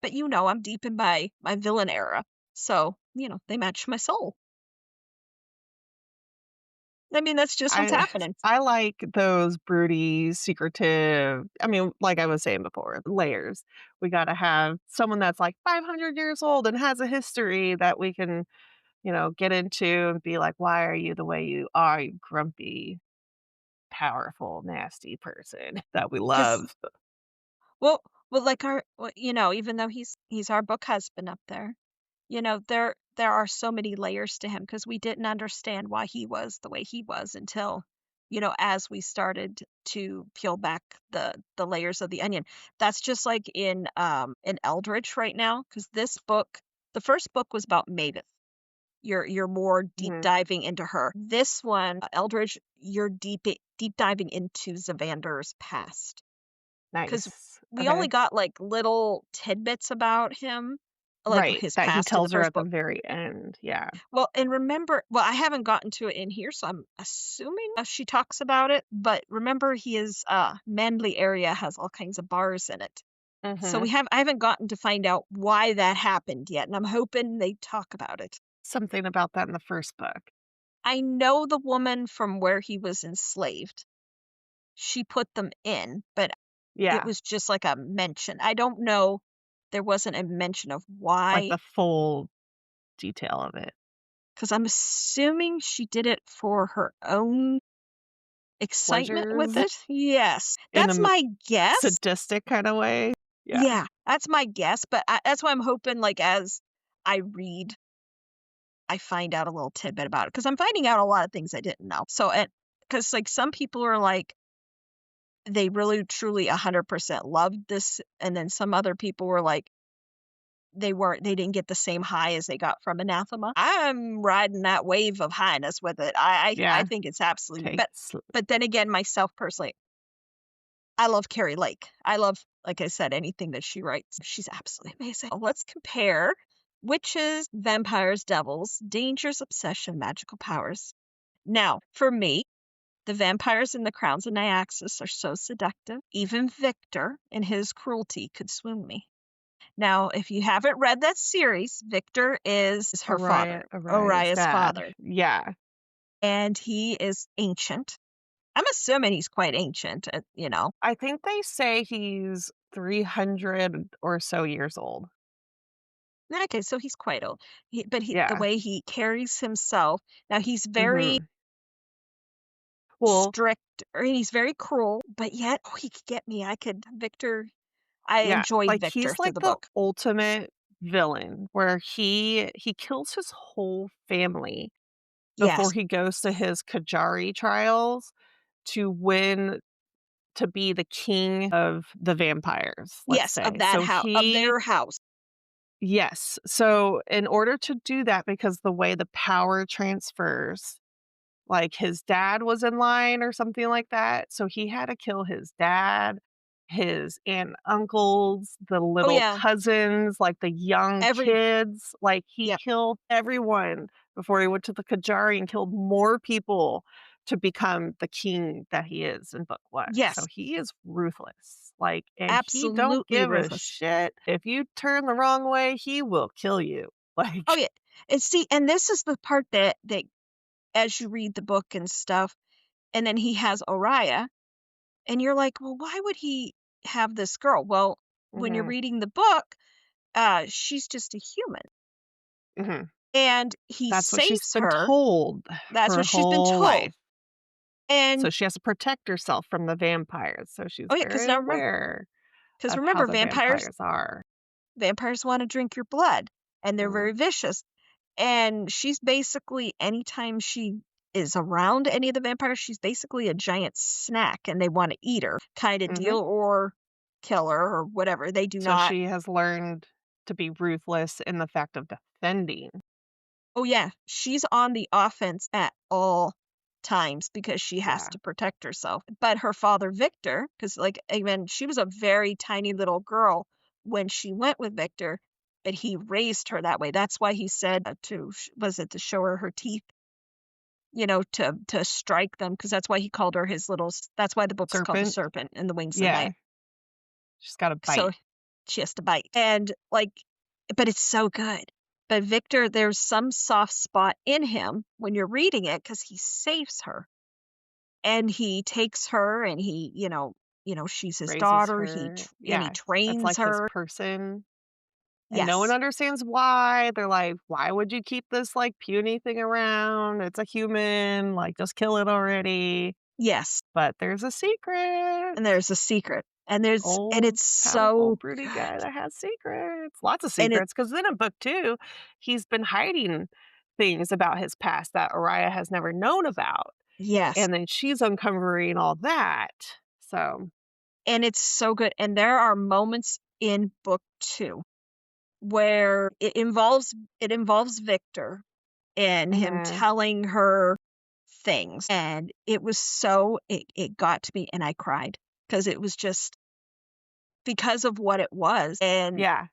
but I'm deep in my villain era. So, they match my soul. I mean, that's just what's I happening. I like those broody, secretive I mean, like I was saying before, layers. We gotta have someone that's like 500 years old and has a history that we can, get into and be like, "Why are you the way you are, you grumpy, powerful, nasty person that we Because love?" well like even though he's our book husband up there, there are so many layers to him because we didn't understand why he was the way he was until, as we started to peel back the layers of the onion. That's just like in Eldritch right now, because this book, the first book was about Mavis. You're more deep Mhm. diving into her. This one, Eldridge, you're deep diving into Zavander's past. 'Cause Nice. we only Okay. got, like, little tidbits about him, like Right, his that he past in the tells her first at the book. very end, yeah. Well, and I haven't gotten to it in here, so I'm assuming, she talks about it, but remember his, Manly area has all kinds of bars in it. So Mhm. I haven't gotten to find out why that happened yet, and I'm hoping they talk about it. Something about that in the first book. I know the woman from where he was enslaved. She put them in, but it Yeah, was just like a mention. I don't know, there wasn't a mention of like why, the full detail of it. because 'cause I'm assuming she did it for her own excitement with Pleasures it? Yes, in a that's my guess. sadistic kinda way. Yeah. Yeah, that's my guess, but that's why I'm hoping, like, as I read, I find out a little tidbit about it because I'm finding out a lot of things I didn't know. So, because like some people are like they really truly 100% loved this, and then some other people were like they didn't get the same high as they got from Anathema. I'm riding that wave of highness with it. I Yeah. think it's absolutely, Takes but then again, myself personally, I love Carrie Lake. I love, like I said, anything that she writes. She's absolutely amazing. Let's compare witches, vampires, devils, dangers, obsession, magical powers. Now, for me, the vampires in the Crowns of Nyaxis are so seductive. Even Victor in his cruelty could swoon me. Now, if you haven't read that series, Victor is her father, Araya's Oria's dad. father, Yeah. and he is ancient. I'm assuming he's quite ancient, I think they say he's 300 or so years old. Okay, so he's quite old. The Yeah. way he carries himself, now he's very Mhm. Well, strict, or he's very cruel, but yet, oh, he could get me. I yeah, enjoyed like, Victor he's through like the the book. ultimate villain where he kills his whole family before Yes. he goes to his Kajari trials to win to be the king of the vampires, let's Yes, of say. that So house, of he their house. Yes. So in order to do that, because the way the power transfers, like, his dad was in line or something like that, so he had to kill his dad, his aunt and uncles, the Oh, little yeah. cousins, like, the young Every kids, like, he Yep. killed everyone before he went to the Kajari and killed more people to become the king that he is in book 1. So Yes, he is ruthless, like, and he don't absolutely give a ruthless. shit. If you turn the wrong way, he will kill you. Oh, Like yeah. And see, and this is the part that as you read the book and stuff, and then he has Oriah, and you're like, "Well, why would he have this girl?" Well, when you're Mhm, reading the book, she's just a human, mhm. and he That's what she's saves been her. told That's her what she's been whole told. life. So And she has to protect herself from the vampires, so she's oh, yeah, very aware because of how remember, the vampires are. vampires wanna drink your blood, and they're Mm, very vicious. And she's basically anytime she is around any of the vampires, she's basically a giant snack, and they wanna eat her kinda mhm. deal, or kill her or whatever. They do So not. she has learned to be ruthless in the fact of defending. Oh, yeah, she's on the offense at all times because she has Yeah. to protect herself. But her father, Victor, because like, again, she was a very tiny little girl when she went with Victor, but he raised her that way. That's why he said, was it to show her her teeth, to strike them, because that's why he called her his that's why the book's called The Serpent? Serpent and the Wings of Yeah. Night. She's got a So bite. she has to bite. And like, but it's so good. But Victor, there's some soft spot in him when you're reading it because he saves her, and he takes her, and she's his Raises daughter. her. And he Yeah. That's trains like his her. person. And no one Yes. understands why. They're like, "Why would you keep this, like, puny thing around? It's a human, like, just kill it already." Yes. But there's a secret. And there's a secret. And Old, it's powerful, so broody guy good. that has secrets. Lots of And it secrets. Because then in book 2, he's been hiding things about his past that Araya has never known about, Yes. and then she's uncovering all that. So And it's so good. And there are moments in book 2 where it involves Victor and him mhm. telling her things, and it got to me, and I cried because it was just because of what it was, Yeah.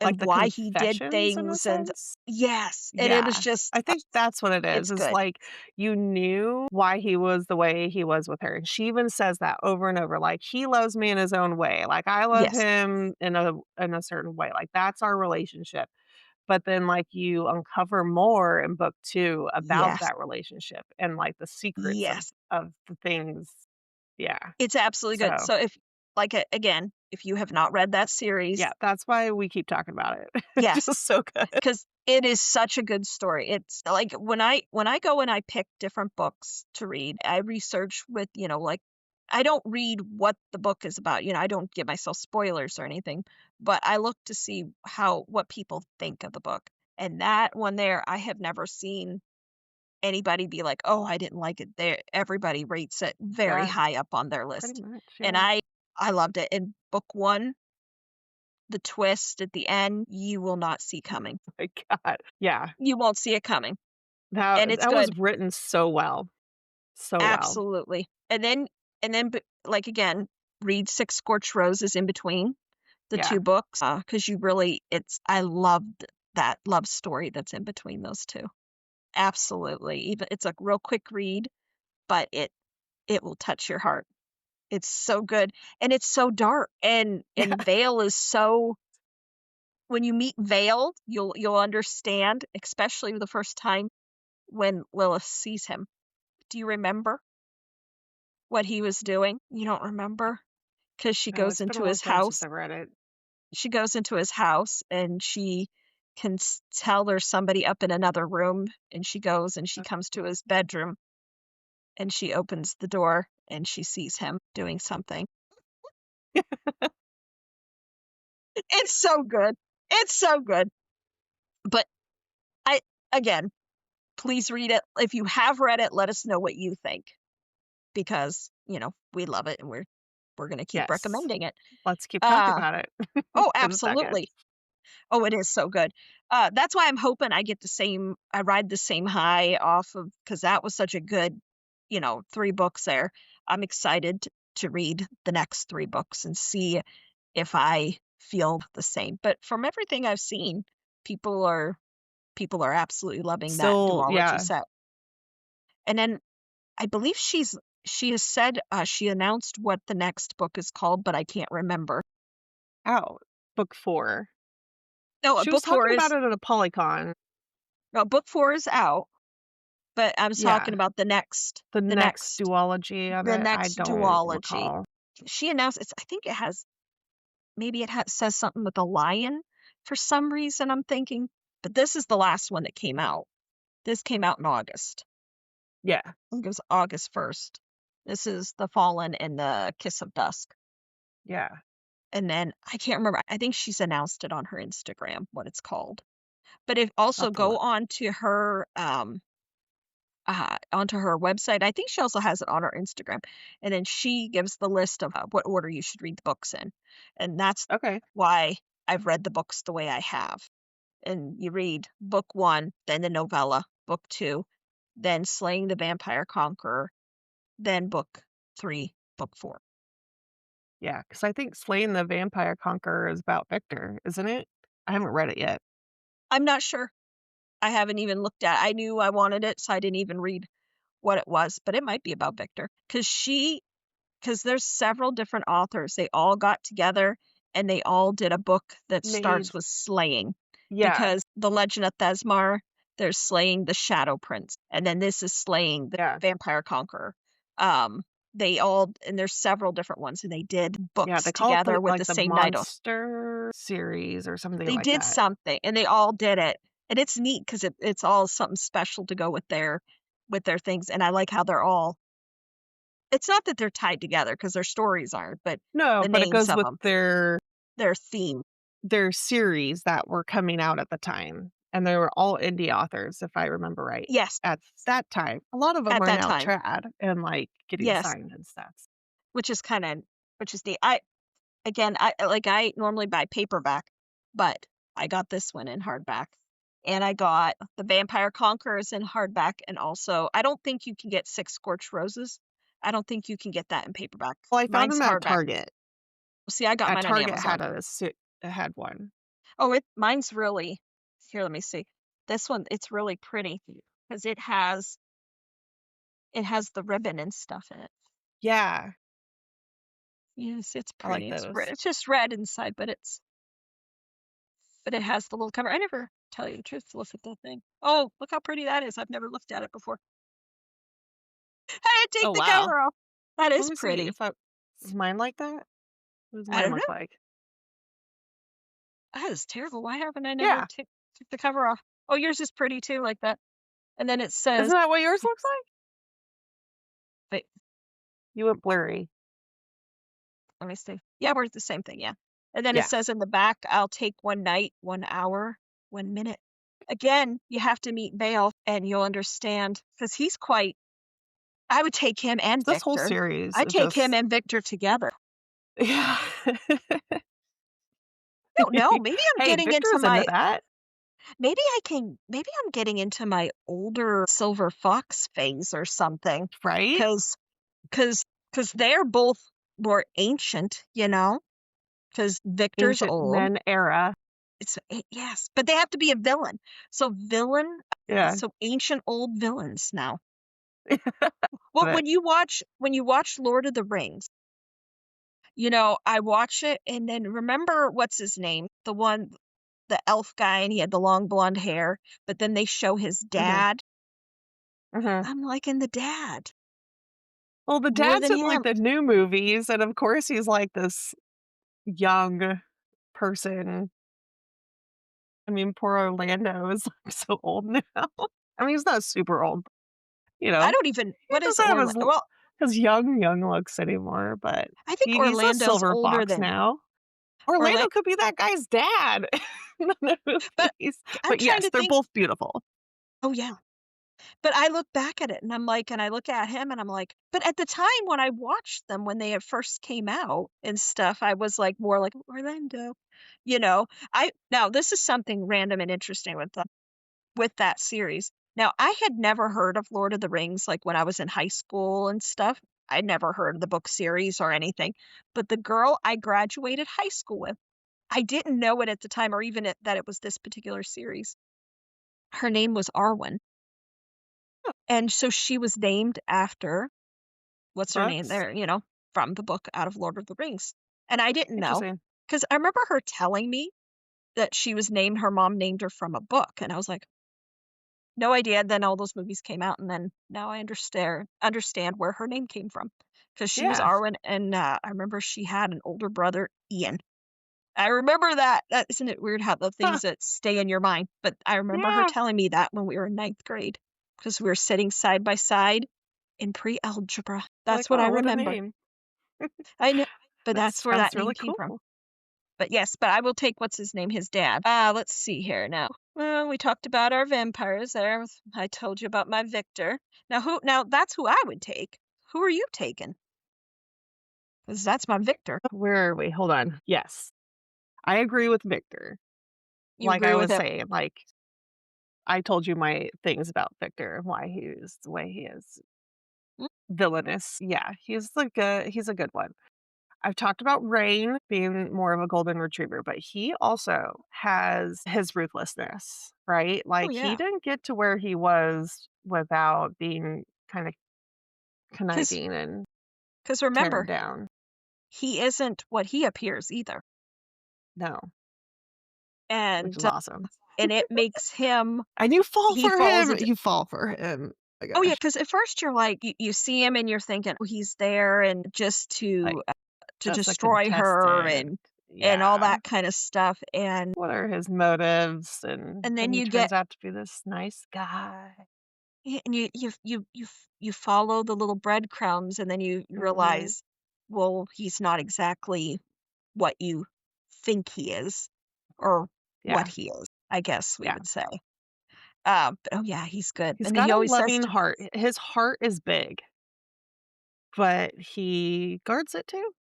Like and the why he did confessions in a things. And sense? yes, and it was Yeah. just I think that's what it it's is good. like, you knew why he was the way he was with her, and she even says that over and over, like, "He loves me in his own way, like, I love Yes. him in a certain way, like, that's our relationship." But then, like, you uncover more in book 2 about Yes. that relationship and, like, the secrets of Yes. the things. Yeah. It's absolutely good. So, So again, if you have not read that series, yeah, that's why we keep talking about it. It's yes, just so good. because it is such a good story. It's like when I go and I pick different books to read, I research with, like, I don't read what the book is about, I don't give myself spoilers or anything, but I look to see what people think of the book. And that one there, I have never seen anybody be like, "Oh, I didn't like it." Everybody rates it very Yeah, high up on their pretty list. much, And yeah. I loved it. In book 1, the twist at the end, you will not see coming. My god. Yeah. You won't see it coming, and That it's that was good. written so well. So well. Absolutely. And then like, again, read Six Scorched Roses in between the Yeah. 2 books, 'cause you really I loved that love story that's in between those 2. Absolutely. Even it's a real quick read, but it will touch your heart. It's so good, and it's so dark, and Yeah. Vale is so when you meet Vale, you'll understand, especially the first time when Lilith sees him. Do you remember what he was doing? You don't remember? 'Cause No, it's been a long time since I read it. she goes into his house, and she can tell there's somebody up in another room, and she goes and she comes to his bedroom, and she opens the door, and she sees him doing something. It's so good. It's so good. But I again, please read it. If you have read it, let us know what you think because, we love it and we're going to keep Yes. recommending it. Let's keep talking Uh about it oh, for the second. absolutely. Oh, it is so good. That's why I'm hoping I ride the same high off of because that was such a good, 3 books there. I'm excited to read the next 3 books and see if I feel the same. But from everything I've seen, people are people are absolutely loving that Still, duology yeah, set. And then I believe she has said she announced what the next book is called, but I can't remember. out. Book 4. No, She was book 4 talking about is it at a Polycon. no, book 4 is out. But I was talking Yeah. about The next duology of the it, I next don't duology. recall. She announced I think it says something with a lion for some reason, I'm thinking, but this is the last one that came out. This came out in August. Yeah. I think it was August 1st. This is The Fallen and The Kiss of Dusk. Yeah. And then I can't remember. I think she's announced it on her Instagram, what it's called. But if I'll also have to go look. on to her onto her website. I think she also has it on her Instagram, and then she gives the list of what order you should read the books in, and that's Okay. why I've read the books the way I have. And you read book 1, then the novella, book 2, then Slaying the Vampire Conqueror, then book 3, book 4. Yeah, because I think Slaying the Vampire Conqueror is about Victor, isn't it? I haven't read it yet. I'm not sure. I haven't even looked at. I knew I wanted it, so I didn't even read what it was, but it might be about Victor because there's several different authors. They all got together and they all did a book that Made starts with slaying. Yeah, Because the Legend of Thesmar, there's slaying the Shadow Prince, and then this is slaying the yeah, Vampire Conqueror. Um, they all and there's several different ones, and they did yeah, books they call it together with like, the the same title. Monster series or something They like did that. something, and they all did it, and it's neat because it's all something special to go with their things, and I like how they're all it's not that they're tied together because their stories aren't, but No, the but it names goes of with them, their their theme. series that were coming out at the time, and they were all indie authors, if I remember right, Yes, at that time. A lot of them at are that now time. trad and, like, getting Yes, signed and stuff. which is kinda which is neat. I normally buy paperback, but I got this one in hardback, and I got The Vampire Conquerors in hardback, and also I don't think you can get Six Scorched Roses. I don't think you can get that in paperback. Well, I found Mine's them at hardback. Target. See, I got At mine on Target Amazon. had had one. Oh, mine's really here, let me see. This one, it's really pretty because it has the ribbon and stuff in it. Yeah, Yes, it's I like pretty. those. It's just red inside, but it has the little cover. I never tell you the truth to look at the thing. Oh, look how pretty that is. I've never looked at it before. I didn't take Oh, the wow. cover off. That Let is me see pretty. if I is mine like that? What does I mine don't look know. like? That is terrible. Why haven't I never Yeah. took the cover off? Oh, yours is pretty too, like that. And then it Isn't says, that what yours looks like? wait, You went blurry. Let me see. Yeah, we're the same thing, yeah. And then it Yes. says in the back, "I'll take 1 night, 1 hour, 1 minute." Again, you have to meet Bale, and you'll understand because he's quite I would take him and This whole Victor. series I is take him just and Victor together. yeah. I don't know, maybe I'm Hey, getting into Victor's into my that, maybe I'm getting into my older Silver Fox phase or something, right? 'cause 'cause they're both more ancient, you know. Because Victor's Ancient old. men era. Yes, but they have to be a villain. So Yeah. so ancient old villains now. Love Well, it. when you watch Lord of the Rings, you know, I watch it and then remember what's his name? The elf guy, and he had the long blonde hair, but then they show his Mhm, dad. mhm. I'm liking the dad Well, the more dad's than in, like, him. the new movies, and of course, he's, like, this young person. I mean, poor Orlando is, like, so old now. I mean, he's not super old, you I know? don't even He what is doesn't have Orla well, his young looks anymore, but I think he's a Orlando's silver older fox than now. Orla Orlando could be that guy's dad in the but movies. I'm But trying yes, to they're think. both beautiful. Oh, yeah. But I look back at it and I'm like and I look at him and I'm like but at the time when I watched them when they had first came out and stuff, I was like more like Orlando, you know. I now this is something random and interesting with that series. Now, I had never heard of Lord of the Rings like when I was in high school and stuff. I'd never heard of the book series or anything. But the girl I graduated high school with, I didn't know it at the time or even that it was this particular series. Her name was Arwen. Oh, And so she was named after what's her name books? there, you know, from the book out of Lord of the Rings. And I didn't know Interesting. because I remember her telling me that she was named, her mom named her from a book. And I was like, no idea. Then all those movies came out. And then now I understand where her name came from because she was Yeah. Arwen. And I remember she had an older brother, Ian. I remember that. That isn't it weird how the Huh. things that stay in your mind? But I remember her Yeah. telling me that when we were in ninth grade because we were sitting side by side in pre-algebra. Like, That's what I "Oh, what a remember. name." I know, but That that's where that sounds name really came from. cool. But yes, but I will take what's his name, his dad. Let's see here now. Well, we talked about our vampires there. I told you about my Victor. Now that's who I would take. Who are you taking? Because that's my Victor. Where are we? Hold on. Yes. I agree with Victor. You Like agree I with was him? saying, like, I told you my things about Victor and why he is the way he is. Mm. Villainous. Yeah, he's a good one. I've talked about Rain being more of a golden retriever, but he also has his ruthlessness, right? Oh Like he yeah, didn't get to where he was without being kind of because conniving and tearing remember down. he isn't what he appears either, No, which and is awesome. it makes him And you fall he for falls him. into. You fall for him. My Oh yeah, gosh. because at first you're like you see him and you're thinking, "Oh, he's there and just Like to just a destroy her contestant. and all Yeah. that kind of stuff." What are his motives? And And then he you turns get out to be this nice guy. and you follow the little breadcrumbs and then you Hmm. realize, well, he's not exactly what you think he is or what Yeah. he is, I guess we Yeah. would say. But oh yeah, he's good. He's And then got he a always says loving to heart. His heart is big, but he guards it too.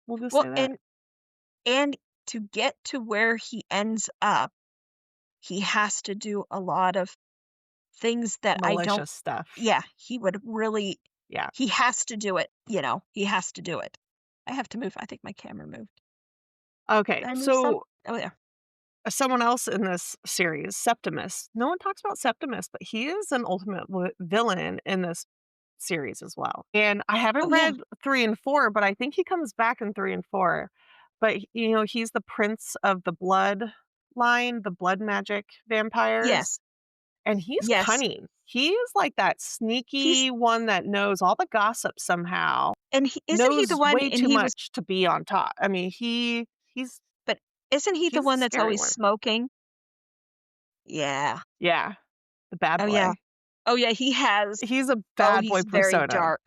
We'll just well, say that. and to get to where he ends up, he has to do a lot of things that I don't Malicious stuff. yeah, he would really Yeah. he has to do it, you know, he has to do it. I have to move. I think my camera moved. Okay. Did I move some? So Oh, yeah. someone else in this series, Septimus. No one talks about Septimus, but he is an ultimate villain in this series as well. And I haven't Oh, yeah. read 3 and 4, but I think he comes back in 3 and 4. But you know, he's the prince of the blood line, the blood magic vampires, Yes. and he's Yes. cunning. He is like that He's sneaky one that knows all the gossip somehow, and he isn't he the knows one way and too he was much to be on top. I mean, he's but isn't he the he's a one that's scary always one. smoking? Yeah. Yeah, the bad Oh, yeah. boy. Oh, yeah, he has He's a oh, bad boy he's very persona. dark.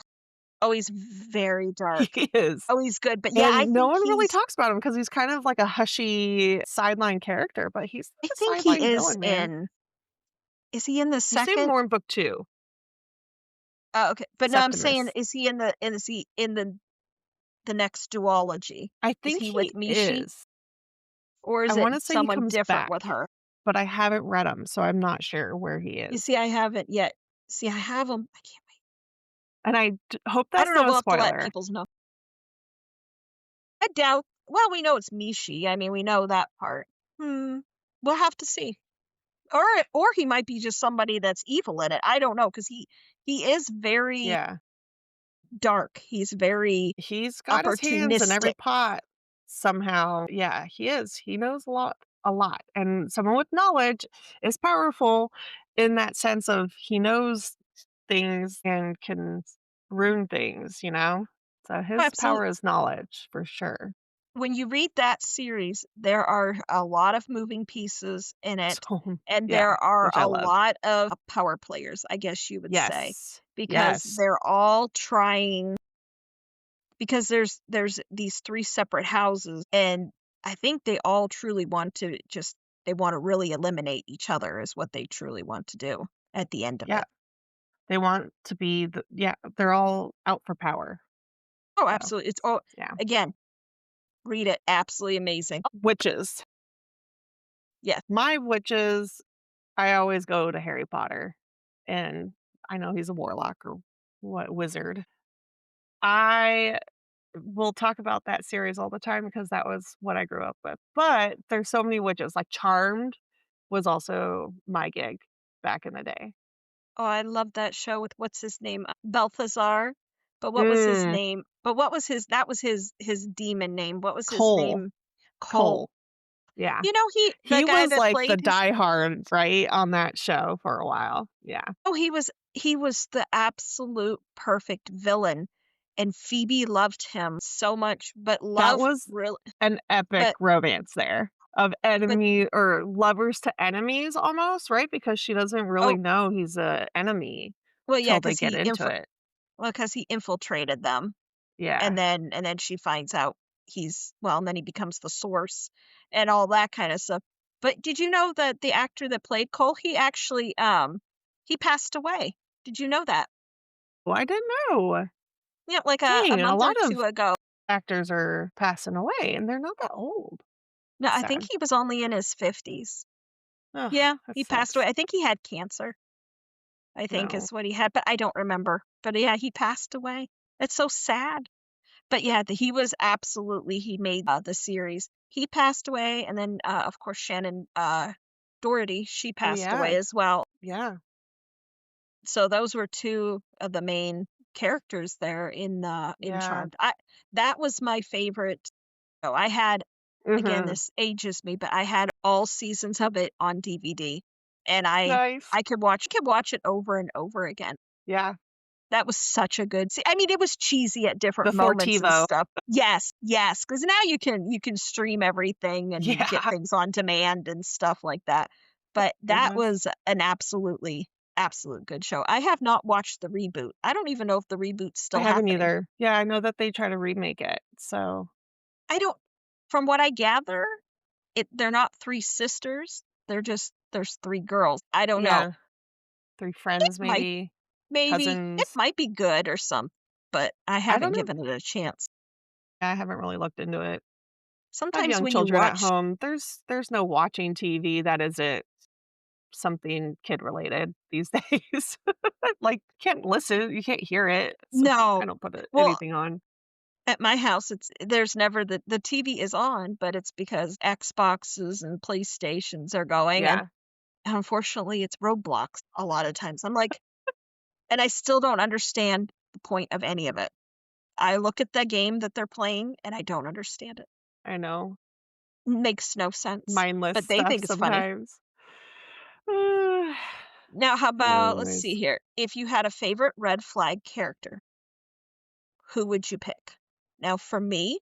Oh, he's very He dark. is. Oh, he's good, but yeah, And no one really talks about him because he's kind of like a hushy sideline character, but he's I like a think he sideline is villain, man. in is he in the You see him 2nd? more in book 2, Oh, okay, but no, I'm saying, Septimus. is he in the next duology? I Is think he with he Mishi, is. or I is it wanna say he someone comes different back, with her? but I haven't read him, so I'm not sure where he You is. see, I haven't yet. See, I have him. I can't wait. And hope I that's don't know, not a we'll have to let spoiler. peoples know. I doubt well, we know it's Mishi, I mean, we know that part. Hmm, we'll have to see. Or he might be just somebody that's evil in it, I don't know, because he is very Yeah. dark, he's very He's got his hands in every opportunistic. pot somehow. Yeah, he is. He knows a lot. And someone with knowledge is powerful in that sense of he knows things and can ruin things, you know? So Oh, his absolutely. power is knowledge for sure. When you read that series, there are a lot of moving pieces in it, So and yeah, there are which I a love. lot of power players, I guess you would say, Yes. because Yes. they're all trying because there's these 3 separate houses, and I think they all truly want to just they wanna really eliminate each other is what they truly want to do at the end of Yeah. it. They want to be they're all out for power. Oh, So absolutely, it's all yeah. again, read it, absolutely amazing. Witches. Yes. My witches, I always go to Harry Potter, and I know he's a warlock or what wizard. I will talk about that series all the time because that was what I grew up with. But there's so many witches, like Charmed was also my gig back in the day. Oh, I love that show with what's his name? Balthazar? But what was his Mm, name? But what was his that was his demon name. What was his Cole. name? Cole. Cole. Yeah. You know, the He guy was that like the played his diehard, right, on that show for a while. Yeah. oh, he was the absolute perfect villain, and Phoebe loved him so much, but That love was really an epic but romance there of but enemy or lovers to enemies almost, right? Because she doesn't really oh, know he's a enemy well, yeah, till they because get into it. he infiltrated them. Yeah. And then she finds out he's well, and then he becomes the source and all that kinda stuff. But did you know that the actor that played Cole, he actually, he passed away? Did you know that? Well, I didn't know. Yeah, like a Dang, a month or lot of 2 ago. actors are passing away, and they're not that old. No, I think Sad. he was only in his 50s. Ugh, Yeah, that he passed away. sucks. I think he had cancer, I think No. is what he had, but I don't remember. But yeah, he passed away. It's so sad. But yeah, he was absolutely he made, the series. He passed away, and then, of course, Shannon, Doherty, she Oh, passed yeah. away as well. Yeah. So those were 2 of the main characters there in Yeah. Charmed. I that was my favorite. Oh, I had again, Mhm. this ages me, but I had all seasons of it on DVD, and Nice. I could watch it over and over again. Yeah. That was such a good I mean, it was cheesy at different Before moments and TiVo. stuff. Yes, yes, because now you can stream everything and get Yeah. things on demand and stuff like that. But that Goodness. was an absolute good show. I have not watched the reboot. I don't even know if the reboot's I still haven't happening. either. Yeah, I know that they try to remake it, so I don't from what I gather, they're not 3 sisters, there's 3 girls. I don't know. yeah. 3 It friends might maybe, maybe it cousins. might be good or some, but I I don't haven't know. given it a chance. I haven't really looked into it. I have Sometimes young when you children at watch home. There's no watching TV that isn't something kid related these days. Like, can't listen, you can't hear it, so no. I don't put Well, anything on. at my house, there's never the TV is on, but it's because Xboxes and PlayStations are going, and Yeah, unfortunately, it's Roblox a lot of times. I'm like and I still don't understand the point of any of it. I look at the game that they're playing, and I don't understand it. I know. Makes no sense, Mindless but they stuff think it's funny. sometimes. Now, how about let's see Anyways, here. If you had a favorite red flag character, who would you pick? Now, for me,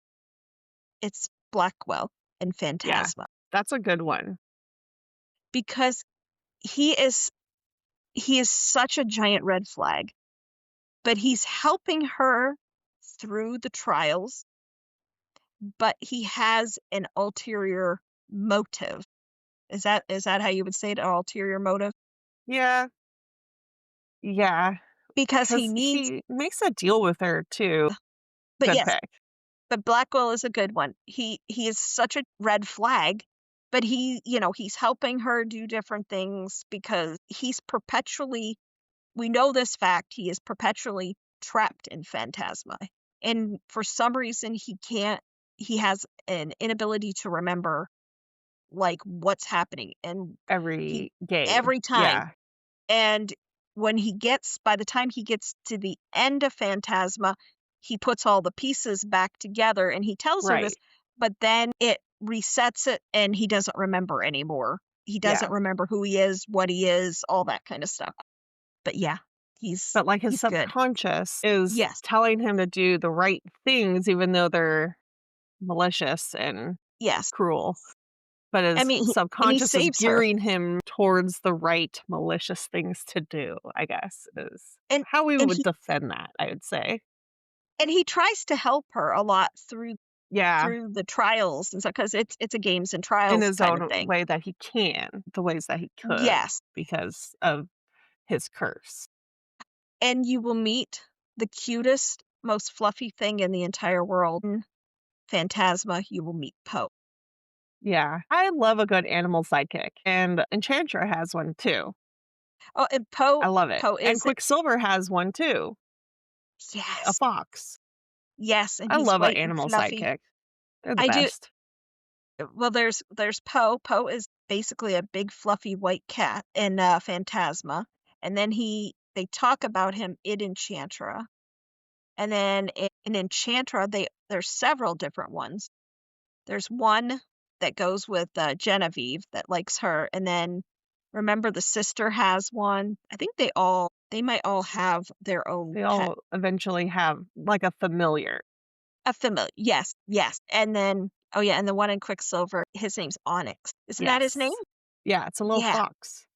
it's Blackwell in yeah, Phantasma that's a good one. because he is he is such a giant red flag, but he's helping her through the trials, but he has an ulterior motive. Is that how you would say it, an ulterior motive? Yeah, yeah, Because he because needs he makes a deal with her too. but Good yes, pick. but Blackwell is a good one. He is such a red flag, but he's helping her do different things because he's perpetually we know this fact, he is perpetually trapped in Phantasma. And for some reason he has an inability to remember like what's happening and he Every game. every time. Yeah, And by the time he gets to the end of Phantasma, he puts all the pieces back together and he tells her this, right. but then it resets it and he doesn't remember anymore. He Yeah. doesn't remember who he is, what he is, all that kind of stuff. But yeah, But, like, his he's good. subconscious is Yes, telling him to do the right things even though they're malicious and yes. cruel. But I his mean, he subconscious is saves her, gearing him towards the right malicious things to do, I guess, is and how we and would he defend that, I would say. and he tries to help her a lot through Yeah, the trials and stuff because it's a games and in trials his kind of own thing. way that he can, the ways that he could Yes, because of his curse. and you will meet the cutest, most fluffy thing in the entire world. In Phantasma, you will meet Poe. Yeah, I love a good animal sidekick, and Enchantra has one too. Oh, and I love it, Poe and is Quicksilver has one too, a yes, fox. yes, and I he's love an white and animal fluffy. sidekick. They're the I do best. well, there's Poe. Poe is basically a big fluffy white cat in, Phantasma, and then they talk about him in Enchantra, and then in Enchantra, there's several different ones. There's one that goes with, Genevieve that likes her, and then remember the sister has one. I think they might all have their own They pet. all eventually have, like, a familiar. A familiar, yes, yes, and then oh, yeah, and the one in Quicksilver, his name's Onyx. Isn't that his name? Yes. Yeah, it's a little Yeah. fox.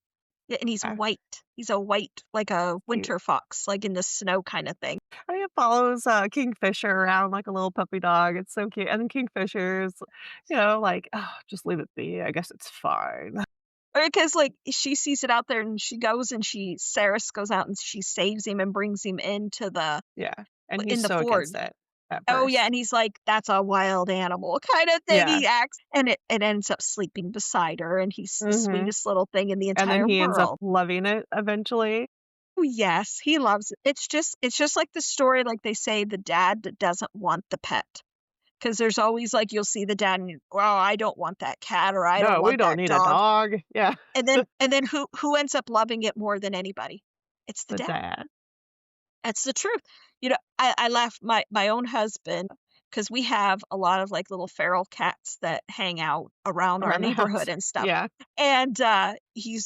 Yeah, and he's Yeah, white. He's a white, like a cute. winter fox, like in the snow kinda thing. I mean, it follows, Kingfisher around like a little puppy dog, it's so cute, and then Kingfisher's, like, "Oh, just leave it be, I guess it's fine." Or because, like, she sees it out there and she goes and Saris goes out and she saves him and brings him into Yeah, and he's in the so against forge. it at Oh, yeah, first. and he's like, "That's a wild animal," kinda thing, Yeah, he acts, and it ends up sleeping beside her, and he's the mhm, sweetest little thing in the and then entire he ends up world. loving it eventually. Oh, yes, he loves it. It's just like the story, like they say, the dad that doesn't want the pet. 'Cause there's always, like, you'll see the dad and, "Well, I don't want that cat," or, "I don't "No, we want don't that need a dog." dog." Yeah, And then who ends up loving it more than anybody? It's the the dad. dad. That's the truth. I laugh my own husband because we have a lot of, like, little feral cats that hang out around our Around the neighborhood house. and stuff, Yeah. and, he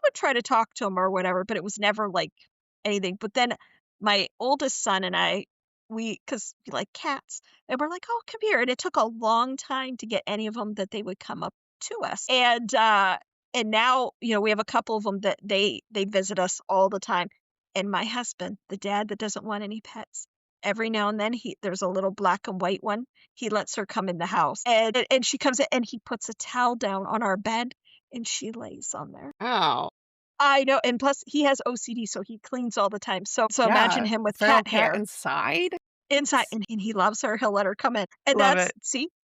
would try to talk to him or whatever, but it was never, like, anything, but then my oldest son and I, we 'cause we like cats, and we're like, "Oh, come here," and it took a long time to get any of them that they would come up to us, and now, we have a couple of them that they visit us all the time. And my husband, the dad that doesn't want any pets, every now and then there's a little black and white one, he lets her come in the house, and she comes in and he puts a towel down on our bed, and she lays on there. Oh, I know, and plus he has OCD, so he cleans all the time, so imagine yeah, him with feral cat cat hair inside? inside, and he loves her, he'll let her come in, and Love it.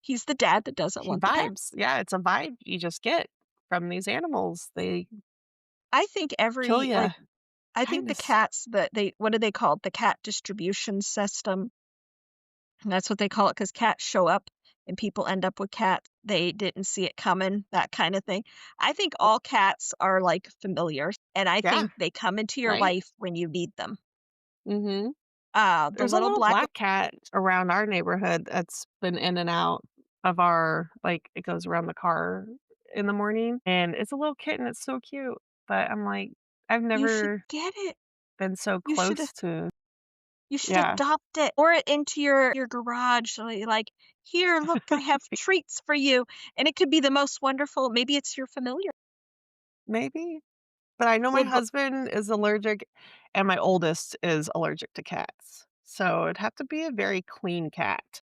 he's the dad that doesn't He want the pet. vibes. Yeah, it's a vibe you just get from these animals. They I think kill every you. like, I think the Kindness. cats that they what are they called? The cat distribution system. And that's what they call it because cats show up and people end up with cats. They didn't see it coming, that kind of thing. I think all cats are like familiars, and I Yeah, think they come into your right? life when you need them. Mhm. The There's a little little black black cat around our neighborhood that's been in and out of our it goes around the car in the morning, and it's a little kitten, it's so cute, but I'm like, I've you should never get it. been so You should close to you should yeah. adopt it or it into your garage. Like, here, look, I have treats for you. And it could be the most wonderful. Maybe it's your familiar. Maybe. But I know my Well, the husband is allergic and my oldest is allergic to cats. So it'd have to be a very clean cat.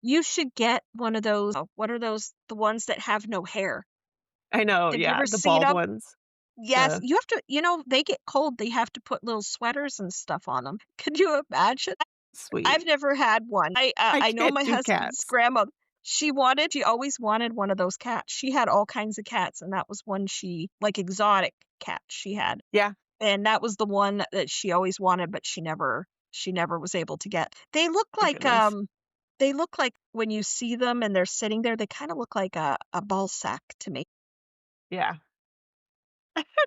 you should get one of those what are those? The ones that have no hair. I know, Have you yeah, ever the seen bald 'em? ones. Yes, The you have to they get cold, they have to put little sweaters and stuff on them. Could you imagine? sweet. I've never had one. I I know can't my do husband's cats. grandmother, she always wanted one of those cats. She had all kinds of cats, and that was one like, exotic cats she had, Yeah, and that was the one that she always wanted, but she never was able to get. oh goodness. They look like when you see them and they're sitting there, they kinda look like a ball sack to me. Yeah.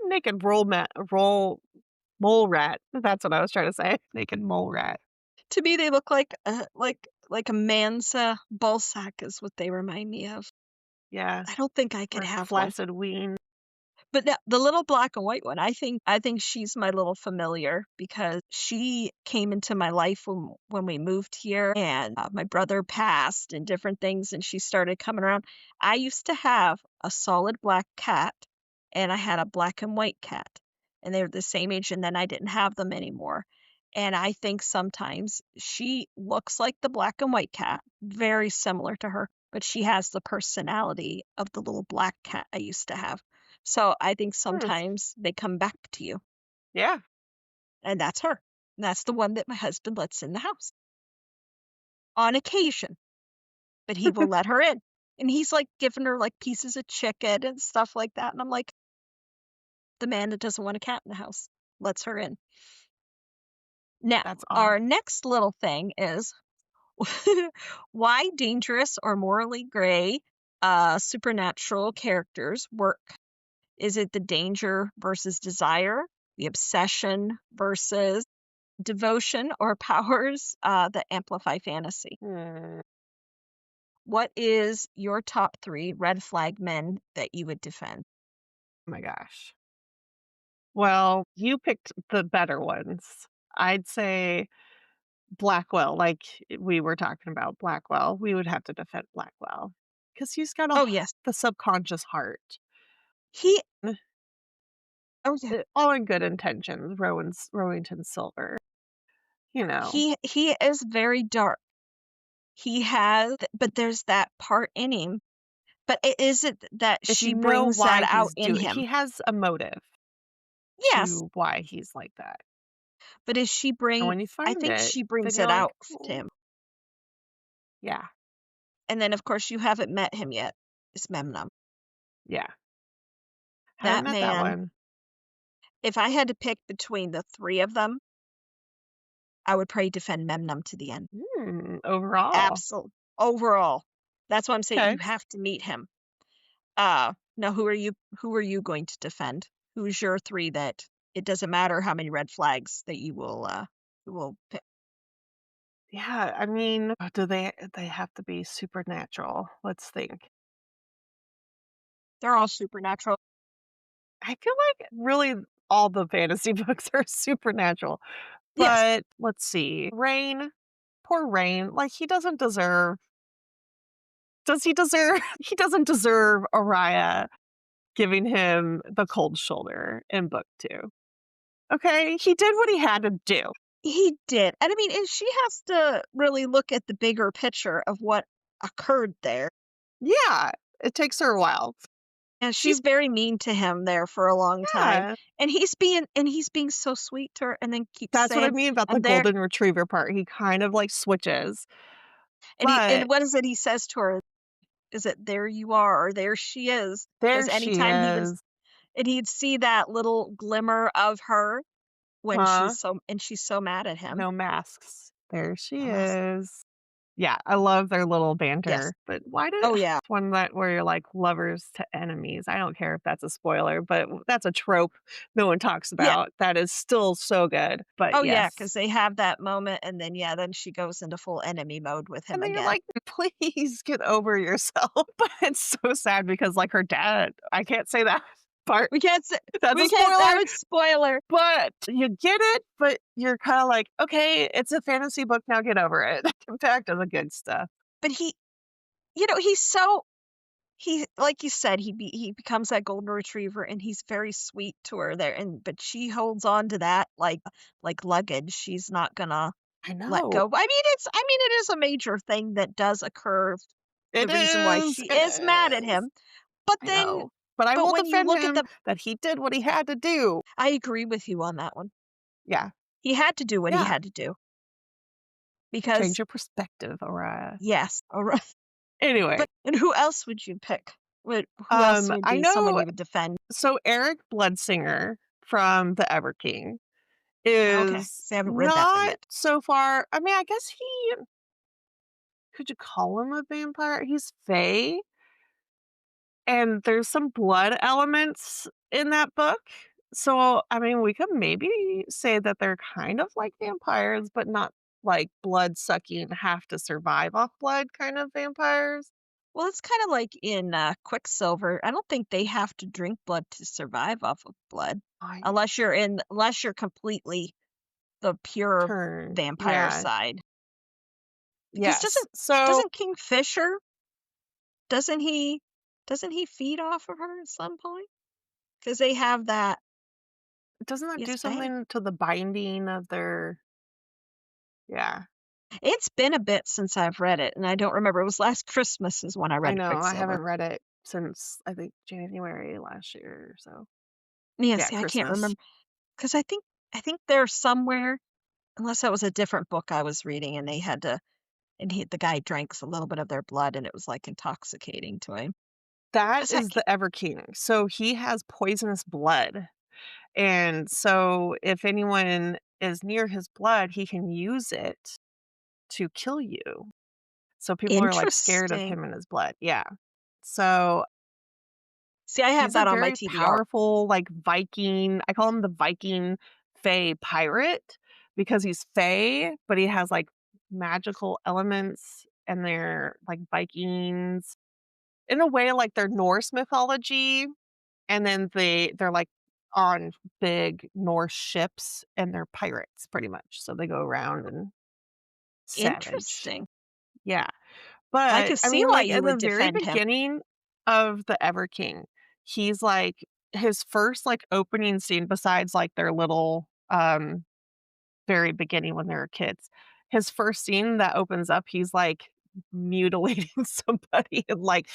Naked roll mole rat. That's what I was trying to say. Naked mole rat. To me, they look like a man's, ball sack is what they remind me of. Yeah. I don't think I could Or have one. flaccid ween. But the little black and white one, I think she's my little familiar because she came into my life when we moved here and, my brother passed and different things, and she started coming around. I used to have a solid black cat, and I had a black and white cat, and they were the same age, and then I didn't have them anymore. And I think sometimes she looks like the black and white cat, very similar to her, but she has the personality of the little black cat I used to have. So I think Hmm. sometimes they come back to you, Yeah. and that's her. And that's the one that my husband lets in the house on occasion, but he will let her in. And he's like giving her like pieces of chicken and stuff like that. And I'm like, the man that doesn't want a cat in the house lets her in. Now, That's odd. our next little thing is why dangerous or morally gray supernatural characters work. Is it the danger versus desire, the obsession versus devotion, or powers that amplify fantasy? Hmm. What is your top 3 red flag men that you would defend? Oh my gosh. Well, you picked the better ones. I'd say Blackwell, like we were talking about Blackwell. We would have to defend Blackwell because he's got Oh, yes. the subconscious heart. He oh, yeah. All in good intentions, Rowington Silver, you know. He is very dark. He has but there's that part in him, but it isn't that If you she know brings that why out he's in doing him. he has a motive Yes, to why he's like that. but is she And bring when you I find think it, she then brings you're it like, out to "Oh, him. yeah, And then, of course, you haven't met him yet, is Memnum. yeah. Haven't That met that man, one." if I had to pick between the 3 of them, I would probably defend Memnum to the end. Overall. Absol overall. That's why I'm saying Okay. you have to meet him. Now who are you going to defend? Who's your 3 that it doesn't matter how many red flags that you will pick? Yeah, I mean, do they have to be supernatural? Let's think. They're all supernatural. I feel like really all the fantasy books are supernatural. Yes, But let's see. Rain, poor Rain, like he doesn't deserve does he deserve he doesn't deserve Araya giving him the cold shoulder in book 2. Okay? He did what he had to do. he did, and I mean, and she has to really look at the bigger picture of what occurred there. Yeah, it takes her a while. And She she's very mean to him there for a long time, Yeah, and he's being so sweet to her and then keeps that's what I saying, mean about the "I'm there," golden retriever part. He kind of like switches, and but what is it he says to her? Is it, "There you are," or "There she is," because there she anytime he was is. and he'd see that little glimmer of her when Huh? she's so mad at him. No masks. There No she mask. is. Yeah, I love their little Yes. banter, but why did Oh, yeah. it's one that where you're like lovers to enemies. I don't care if that's a spoiler, but that's a trope no one talks Yeah. about that is still so good. But Oh, yeah, because yes. they have that moment, and then, yeah, then she goes into full enemy mode with him And then you're again. like, please get over yourself. But it's so sad because like her dad, I can't say that part. We can't say That's a we can't that spoiler. would spoiler, But you get it, but you're kinda like, "Okay, it's a fantasy book, now get over it." Get back to the good stuff. but he like you said, he becomes that golden retriever, and he's very sweet to her there, and but she holds on to that like luggage. She's not gonna I let know. go. I mean, it is a major thing that does occur, the It reason why is, she it is mad at is. him. But I then know. But I but will when you defend look at him the that he did what he had to do. I agree with you on that one. Yeah. He had to do what he Yeah. had to do because Change your perspective, alright. yes, alright. Anyway, But and who else would you pick? Who else would I be someone know you would defend? so Eric Bloodsinger from The Everking Okay, is see, I haven't read that one not yet. so far. I mean, I guess he could you call him a vampire? He's fey, and there's some blood elements in that book. So, I mean, we could maybe say that they're kind of like vampires, but not like blood sucking, have to survive off blood kind of vampires. Well, it's kinda like in, Quicksilver. I don't think they have to drink blood to survive off of blood, I unless you're completely the pure turn. vampire Yeah. side. Because Yes. doesn't So, doesn't Kingfisher doesn't he doesn't he feed off of her at some point? Because they have that doesn't that do yes, Faye. something to the binding of their yeah. It's been a bit since I've read it, and I don't remember. It was last Christmas is when I I read know, I Quicksilver. haven't read it since, I think, January last year or so. Yeah, Yeah, see, I can't Christmas. remember because I think there's somewhere unless that was a different book I was reading and they had to and the guy drank a little bit of their blood and it was, like, intoxicating to him. That 'Cause I is ca the Ever King. So he has poisonous blood, and so if anyone is near his blood, he can use it to kill you. So people are, like, scared of interesting. him and his blood. Yeah. So See, I have he's a that on my very TBR. powerful, like, Viking I call him the Viking Fey pirate because he's Fey, but he has, like, magical elements, and they're, like, Vikings. In a way, like, they're Norse mythology, and then they're, like, on big Norse ships, and they're pirates pretty much, so they go around and savage. Interesting. Yeah. I But, can I see mean, why like, you in the would very defend him. beginning of The Everking, he's, like his first, like, opening scene besides, like, their little, very beginning when they were kids, his first scene that opens up, he's, like, mutilating somebody and, like,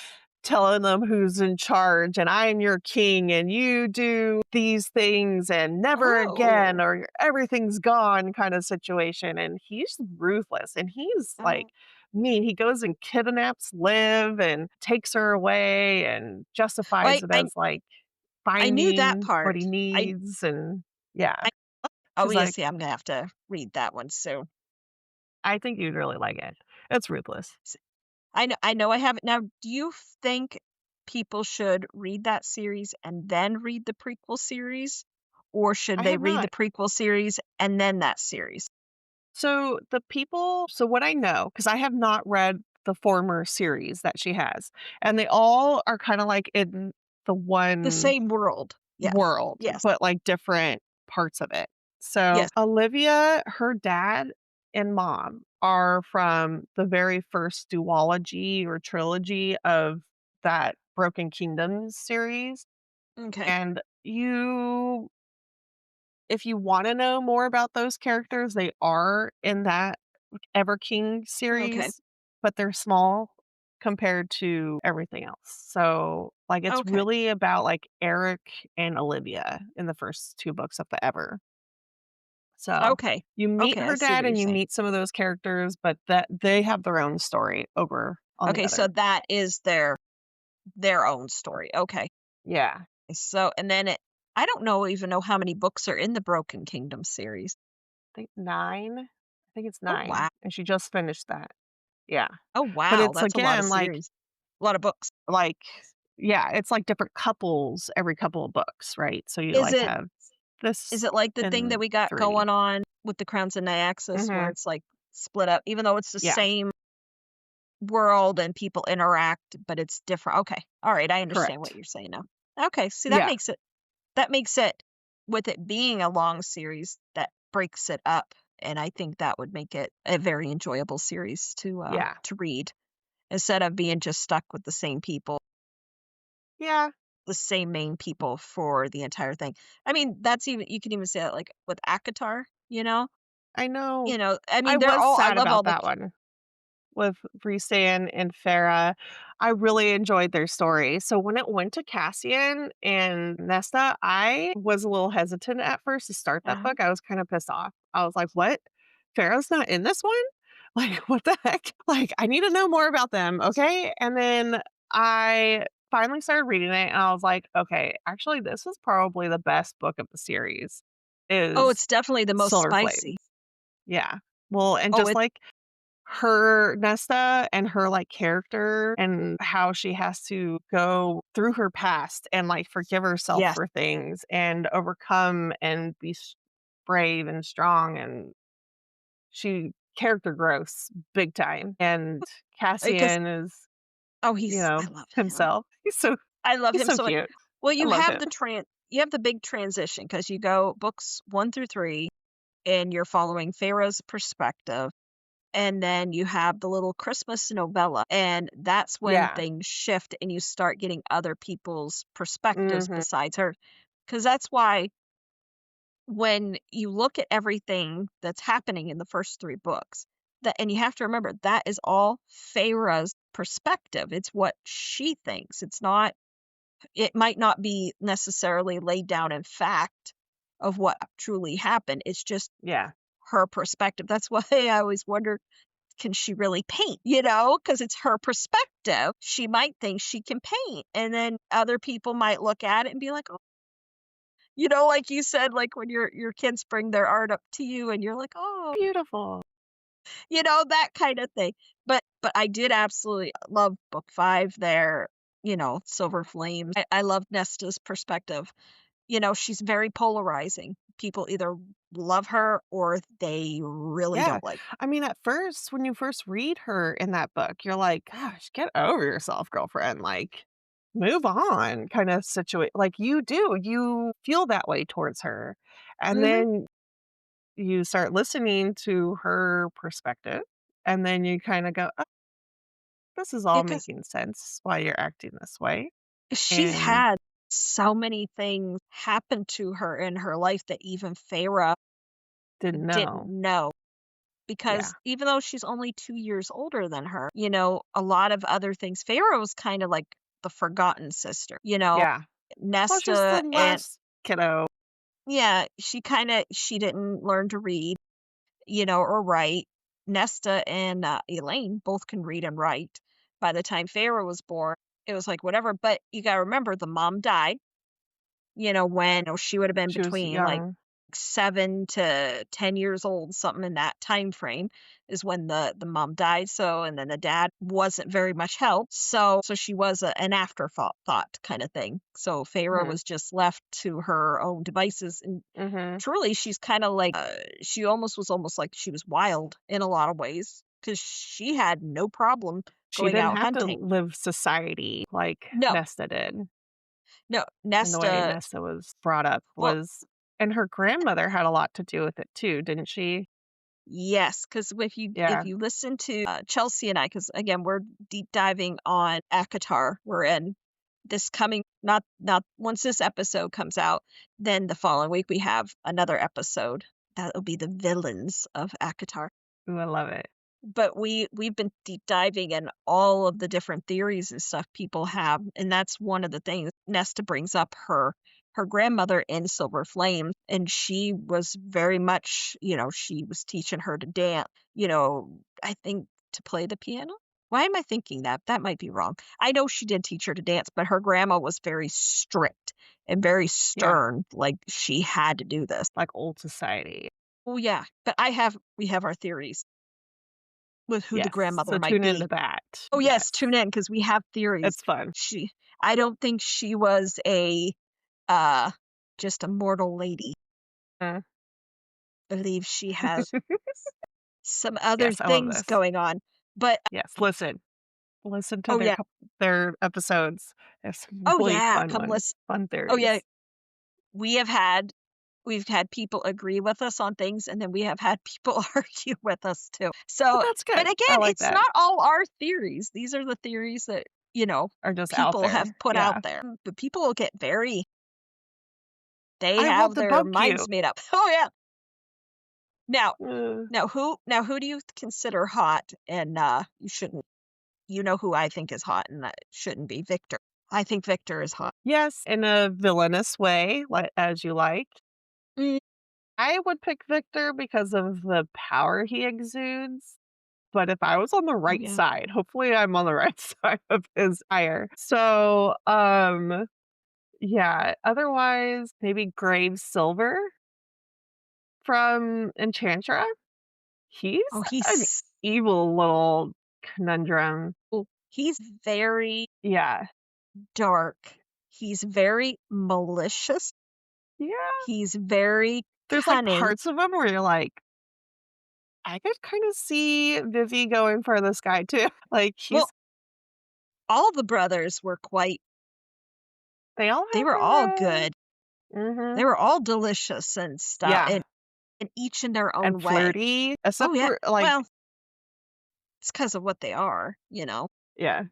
telling them who's in charge, and "I am your king, and you do these things, and never again, Oh. or everything's gone," kinda situation, and he's ruthless, and he's, like, Oh. mean. He goes and kidnaps Liv and takes her away and Well, justifies it I as, like, I knew that finding what he part. needs, and yeah, I oh, she's yeah, like see, I'm gonna have to read that one soon. I think you'd really like it. It's ruthless. S I know I have it now, do you think people should read that series and then read the prequel series? Or should I they have read the not. prequel series and then that series? So what I know, because I have not read the former series that she has, and they all are kinda like in the The one same world. Yes. world, Yes. but, like, different parts of it. So, Yes. Olivia, her dad and mom are from the very first duology or trilogy of that Broken Kingdoms series, Okay. and you if you wanna know more about those characters, they are in that Everking Okay. series, but they're small compared to everything else. So, like, it's Okay. really about, like, Eric and Olivia in the first 2 books of the Ever. So, Okay. you meet Okay, I her see dad what you're and you saying. meet some of those characters, but that they have their own story over on the Okay, so other. that is their own story. Okay. Yeah. So and then it I don't know even know how many books are in the Broken Kingdom series. I think 9. I think it's Oh, wow. 9, and she just finished that. Yeah. Oh, But wow, it's that's a lot of again, like series. A lot of books. like yeah, it's like different couples every couple of books, right? So you, Is like, it have is this it like the thing that in we got 3. going on with the Crowns of Nyaxis where Mhm. it's, like, split up, even though it's the Yeah, same world and people interact, but it's different. Okay. Alright, I understand what correct. you're saying now. Okay, see, Yeah, that makes it with it being a long series, that breaks it up, and I think that would make it a very enjoyable series yeah. to read, instead of being just stuck with the same people. Yeah, the same main people for the entire thing. I mean, that's even you can even say that, like, with ACOTAR, you know? I know. I I mean, they're was all I sad love all about the that one with Rhysand and Farah. I really enjoyed their story. So when it went to Cassian and Nesta, I was a little hesitant at first to start that uh book. I was kind of pissed off. I was like, "What? Farah's not in this one? Like, what the heck? Like, I need to know more about them, okay?" And then I finally started reading it and I was like, "Okay, actually this is probably the best book of the series Oh, is it's definitely the most Silver spicy. Flames." Yeah. Well, and Oh, just it like her Nesta and her, like, character and how she has to go through her past and, like, forgive herself yes. for things and overcome and be brave and strong, and she character grows big time, and Because Cassian is, oh, I love him. himself. I love He's him so so much. cute. Well, I love him. you have the big transition because you go books 1 through 3, and you're following Pharaoh's perspective, and then you have the little Christmas novella, and that's when Yeah. things shift and you start getting other people's perspectives Mhm. besides her. Because that's why when you look at everything that's happening in the first 3 books, that and you have to remember that is all Feyre's perspective. It's what she thinks. It might not be necessarily laid down in fact of what truly happened. It's just Yeah. her perspective. That's why I always wonder, can she really paint? You know, because it's her perspective. She might think she can paint, and then other people might look at it and be like, "Oh," like you said, like when your kids bring their art up to you and you're like, "Oh," Beautiful. that kind of thing. But I did absolutely love book 5 there, Silver Flames. I love Nesta's perspective. She's very polarizing. People either love her or they really Yeah. don't like. I mean, at first, when you first read her in that book, you're like, "Gosh, get over yourself, girlfriend. Like, move on," kind of situation. Like, you do. You feel that way towards her. And Mhm. then you start listening to her perspective. And then you kind of go, "Oh, this is Yeah, all 'cause making sense why you're acting this way." she's And had so many things happen to her in her life that even Feyre didn't didn't know. know. Yeah. Because even though she's only 2 years older than her, a lot of other things Feyre was kinda like the forgotten sister, Yeah. Well, she's the Nesta and last kiddo. yeah, she didn't learn to read, or write. Nesta and, Elaine both can read and write. By the time Feyre was born, it was like, whatever, but you gotta remember the mom died, when she would have been She was between, like, young. 7 to 10 years old, something in that time frame is when the mom died, and then the dad wasn't very much help, so she was an afterthought kinda thing. So Feyre Hmm. was just left to her own devices, and Hmm. truly, she's kinda like, she almost like she was wild in a lot of ways because she had no problem She going didn't out have to hunting. live society like No, Nesta did, no, and the way Nesta Nesta was brought up well, was and her grandmother had a lot to do with it too, didn't she? yes, because if Yeah. you listen to, Chelsea and I, because again, we're deep diving on ACOTAR. We're in this coming not once this episode comes out, then the following week, we have another episode. That'll be the villains of ACOTAR. Ooh, I love it. But we've been deep diving in all of the different theories and stuff people have, and that's one of the things. Nesta brings up her grandmother in Silver Flame, and she was very much, she was teaching her to dance, I think to play the piano. Why am I thinking that? That might be wrong. I know she did teach her to dance, but her grandma was very strict and very Yeah, stern, like she had to do this. like old society. Oh yeah, but we have our theories with who the Yes, grandmother so might tune be. into that. Oh, Yes, yes, tune in because we have theories. it's fun. I don't think she was uh, just a mortal lady. Mm. I believe she has some other Yes, I love things this. going on. But Yes, listen to oh, yeah. their episodes. There's some Oh, really yeah, fun come ones, listen. fun Oh, yeah, theories. we have had we've had people agree with us on things, and then we have had people argue with us too. But So that's but good. I again, like it's that. not all our theories. These are the theories that, Are just out people have there. put out Yeah. there. But people will get very they I will have their debunk you. minds made up. Oh, yeah. Now Uh, now who do you consider hot and, you know who I think is hot and that shouldn't be Victor. I think Victor is hot. yes, in a villainous way, like as you like. Mm, I would pick Victor because of the power he exudes. But if I was on the oh, right yeah. side, hopefully I'm on the right side of his ire. So, yeah, otherwise, maybe Grave Silver from Enchantra. He's Oh, an he's evil little conundrum. he's very Yeah. dark. He's very malicious. Yeah. He's very There's like cunning. parts of him where you're like, I could kind of see Vivi going for this guy too. Like Well, he's all the brothers were quite they all they have were all their good. hmm They were all delicious and stuff, yeah, and each in their and own way. flirty, Oh, except yeah. for like Well, it's because of what they are. yeah.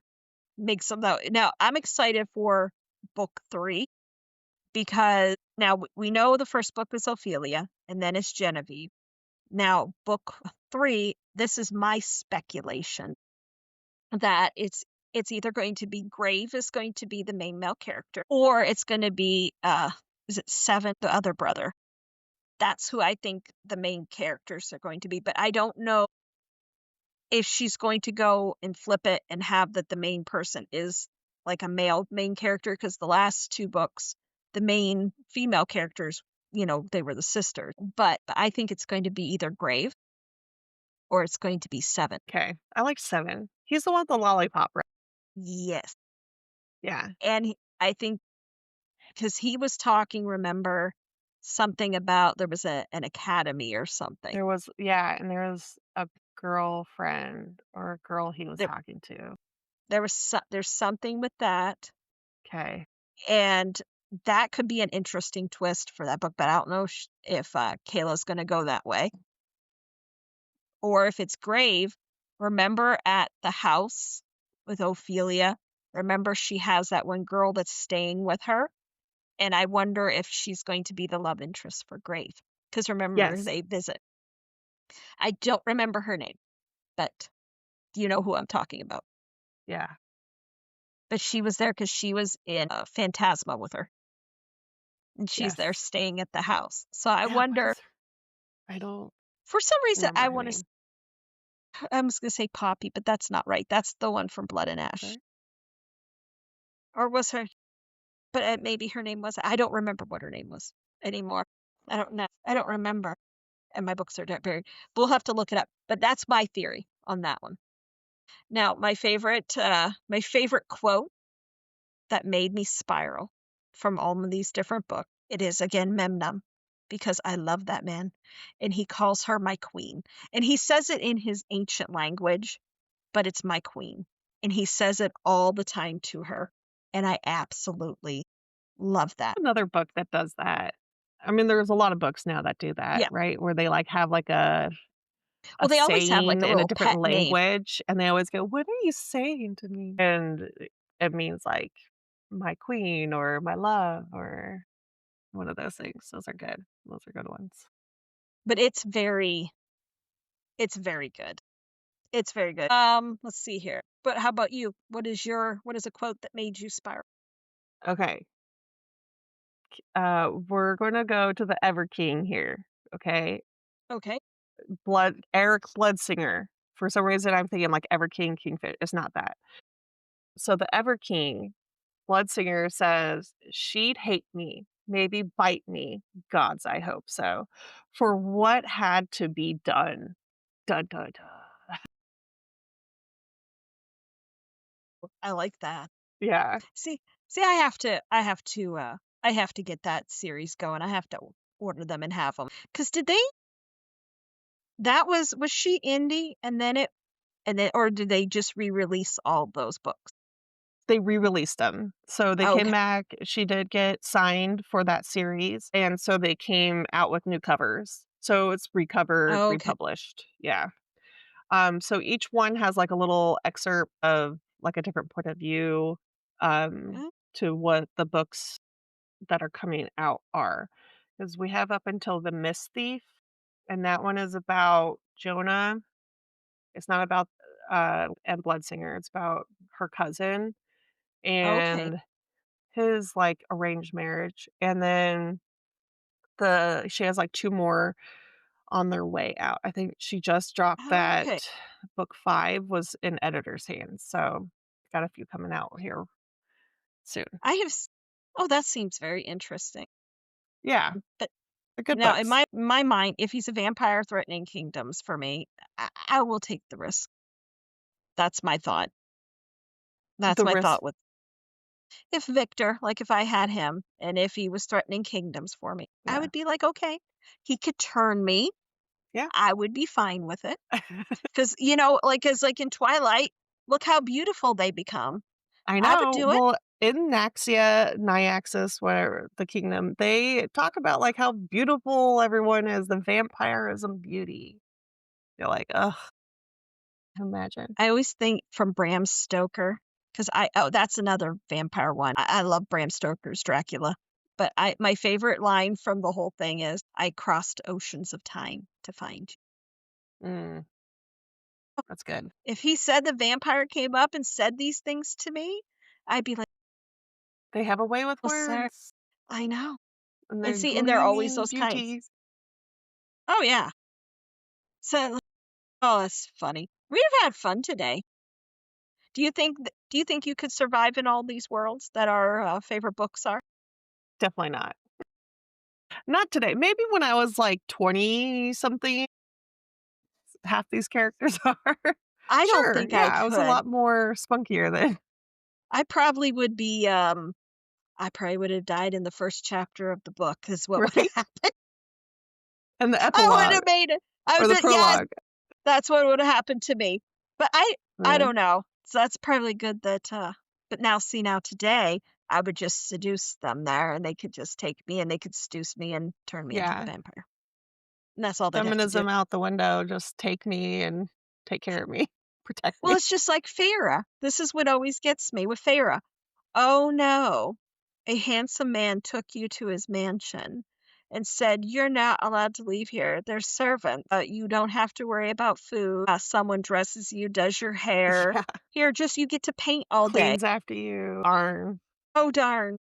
Makes them though. Now, I'm excited for book 3 because now we know the first book is Ophelia and then it's Genevieve. Now, book 3, this is my speculation that it's either going to be Grave is going to be the main male character or it's going to be is it Seven, the other brother. That's who I think the main characters are going to be, but I don't know if she's going to go and flip it and have that the main person is like a male main character because the last 2 books, the main female characters, they were the sisters. But I think it's going to be either Grave or it's going to be Seven. Okay. I like 7. He's the one with the lollipop, right? Yes. Yeah. And I think because he was talking, remember, something about there was an academy or something. There was yeah, and there was a girlfriend or a girl he was There, talking to. there's something with that, Okay. and that could be an interesting twist for that book. But I don't know if Kayla's going to go that way or if it's Grave. Remember at the house with Ophelia? Remember she has that one girl that's staying with her? And I wonder if she's going to be the love interest for Grave. Because remember, Yes. they visit. I don't remember her name, but do you know who I'm talking about? Yeah. But she was there because she was in Phantasma with her. And she's there Yes. staying at the house. So I Yeah, what wonder, is her I don't for some reason, remember I her want to, name. I was going to say Poppy, but that's not right. That's the one from Blood and Ash. Sorry? Or was her, but maybe her name was, I don't remember what her name was anymore. I don't know. I don't remember. And my books are buried. We'll have to look it up. But that's my theory on that one. Now, my favorite quote that made me spiral from all of these different books, it is again Memnum, because I love that man. And he calls her my queen. And he says it in his ancient language, but it's my queen. And he says it all the time to her. And I absolutely love that. Another book that does that. I mean, there's a lot of books now that do that, Yeah. right? Where they, like, have, like, a Well, they always have like saying a in a little different pet name. language, and they always go, "What are you saying to me?" And it means, like, "My queen," or "My love," or one of those things. Those are good. Those are good ones. But it's very good. It's very good. Let's see here. But how about you? What is a quote that made you spiral? Okay, we're gonna go to the Ever King here, okay? Okay. Eric Bloodsinger. For some reason, I'm thinking, like, Ever King, Kingfish. It's not that. So the Ever King, Bloodsinger says, "She'd hate me, maybe bite me, gods, I hope so, for what had to be done." Dun, dun, dun. I like that. Yeah. See see, I have to get that series going. I have to order them and have them. 'Cause did they that was she indie and then or did they just re-release all those books? They re-released them. So they came Okay. back. She did get signed for that series, and so they came out with new covers. So it's recovered, Okay. republished. Yeah. So each one has, like, a little excerpt of, like, a different point of view, um, Mm, to what the books that are coming out are. Because we have up until The Mist Thief, and that one is about Jonah. It's not about, and Bloodsinger, it's about her cousin okay. and his, like, arranged marriage, and then she has, like, 2 more on their way out. I think she just dropped that Okay. book 5 was in editor's hands, so got a few coming out here soon. I have s Oh, that seems very interesting. Yeah, But they're good now in books. my mind, if he's a vampire threatening kingdoms for me, I will take the risk. That's my thought. That's The my risk thought with if Victor, like, if I had him and if he was threatening kingdoms for me, I yeah, would be like, "Okay, he could turn me." yeah. I would be fine with it. 'Cause, like 'cause, like, in Twilight, look how beautiful they become. I I would know. do it. Well, in Naxia, Nyaxis, where the kingdom, they talk about, like, how beautiful everyone is, the vampirism beauty. You're like, "Ugh, imagine." I always think from Bram Stoker, 'cause that's another vampire one. I love Bram Stoker's Dracula, but I my favorite line from the whole thing is, "I crossed oceans of time to find you." Mm, that's good. If he said the vampire came up and said these things to me, I'd be like, They have a way with "Well, sir." words, I know. and And they're see, and they're always gleaming those kinds. beauties. Oh, yeah. So oh, that's funny. We've had fun today. Do you think you could survive in all these worlds that our, favorite books are? Definitely not. Not today. Maybe when I was, like, 20 something, half these characters are. I don't Sure, think yeah, I I was a could. lot more spunkier then. I probably would be, I probably would have died in the first chapter of the book is what would have Right? happened. And the I would epilogue have made it. I or would the be yes, prologue. that's what would have happened to me. But I Uh, don't know. So that's probably good that, but now see, now today, I would just seduce them there, and they could just take me, and they could seduce me and turn me into the yeah. vampire. And that's all they'd have to do. Feminism out the window, just take me and take care of me, protect Well, me. it's just like Feyre. This is what always gets me with Feyre. "Oh, no. A handsome man took you to his mansion and said, 'You're not allowed to leave here. There's servants. You don't have to worry about food. Someone dresses you, does your hair. Yeah, Here, just you get to paint all day.'" cleans after you. Darn. Oh, darn.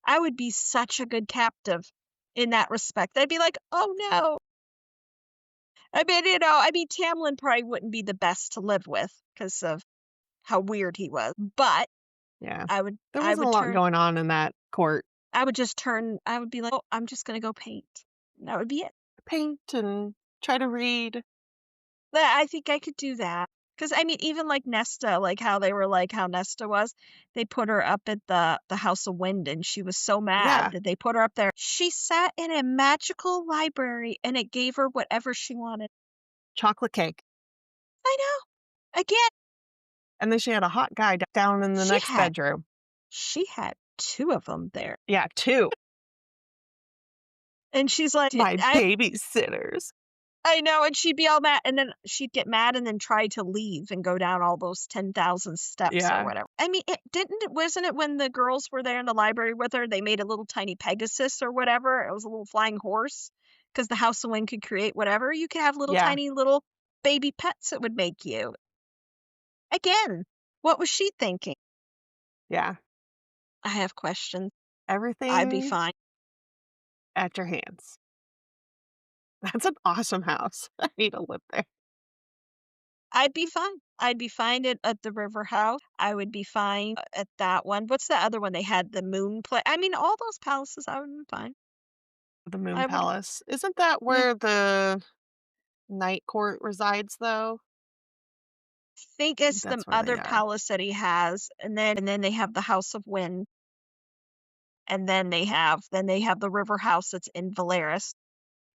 I would be such a good captive in that respect. I'd be like, "Oh, no." Tamlin probably wouldn't be the best to live with because of how weird he was, but Yeah. I would There I wasn't a would lot turn going on in that court. I would be like, "Oh, I'm just gonna go paint." And that would be it. Paint and try to read. But I think I could do that. Because even, like, Nesta, like, how they were like how Nesta was, they put her up at the House of Wind, and she was so mad Yeah, that they put her up there. She sat in a magical library, and it gave her whatever she wanted. chocolate cake. I know. Again, And then she had a hot guy down in the she next had bedroom. she had 2 of them there, Yeah, 2. and she's like, My babysitters. I know, and she'd be all mad, and then she'd get mad and then try to leave and go down all those 10,000 steps or Yeah, whatever. Wasn't it when the girls were there in the library with her, they made a little tiny Pegasus or whatever? It was a little flying horse because the House of Wind could create whatever. You could have little yeah, tiny little baby pets it would make you. Again, what was she thinking? yeah. I have questions. I'd be Everything fine. at your hands. That's an awesome house. I need to live there. I'd be fine. I'd be fine at the River House. I would be fine at that one. What's the other one they had? The Moon Pla all those palaces, I would be fine. The Moon I would Palace. Isn't that yeah, where the Night Court resides, though? think I think it's the that's where they other are. palace that he has, and then they have the House of Wind, and then they have the River House that's in Valeris,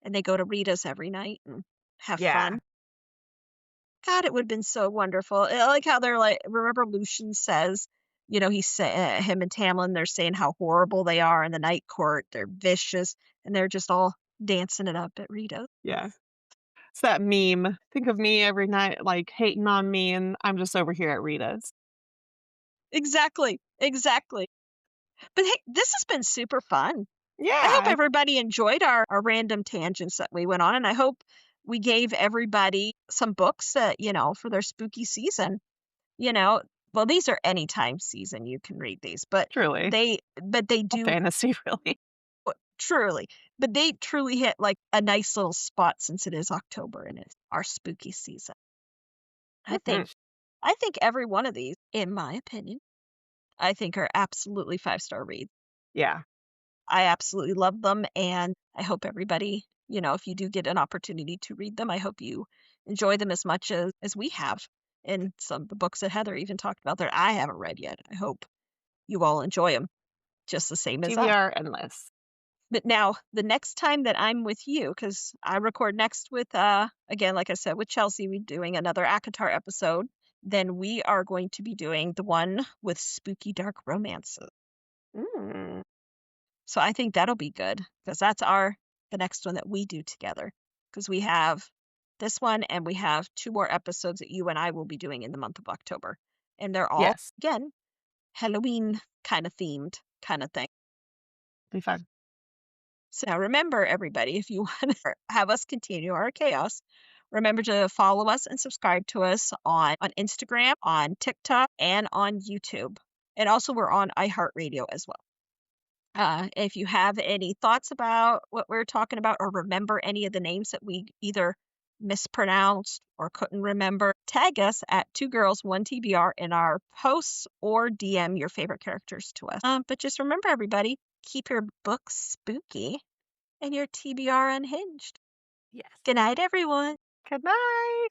and they go to Rita's every night and have Yeah, fun. God, it would've been so wonderful. I like how they're like remember Lucian says, him and Tamlin, they're saying how horrible they are in the night court, they're vicious, and they're just all dancing it up at Rita's. yeah. It's that meme. Think of me every night, like, hating on me, and I'm just over here at Rita's. Exactly, exactly. But hey, this has been super fun. I hope Yeah, everybody enjoyed our random tangents that we went on, and I hope we gave everybody some books that, for their spooky season. You know, well, these are anytime season you can read these, but truly. they A do fantasy, really. truly, but they truly hit like a nice little spot since it is October and it's our spooky season. I think Mhm. I think every one of these, in my opinion, I think are absolutely five-star reads. Yeah, I absolutely love them, and I hope everybody, if you do get an opportunity to read them, I hope you enjoy them as much as we have. And some of the books that Heather even talked about that I haven't read yet. I hope you all enjoy them just the same as us. TBR endless. But now, the next time that I'm with you, because I record next with, again, like I said, with Chelsea, we're doing another ACOTAR episode. Then we are going to be doing the one with spooky dark romances. Mm, So I think that'll be good because that's the next one that we do together. Because we have this one and we have two more episodes that you and I will be doing in the month of October. And they're all, yes, again, Halloween kind of themed kind of thing. be fun. So now remember, everybody, if you want to have us continue our chaos, remember to follow us and subscribe to us on Instagram, on TikTok, and on YouTube. And also, we're on iHeartRadio as well. If you have any thoughts about what we're talking about or remember any of the names that we either mispronounced or couldn't remember, tag us at Two Girls, One TBR in our posts or DM your favorite characters to us. But just remember, everybody, keep your books spooky and your TBR unhinged. Yes. Good night, everyone. Good night.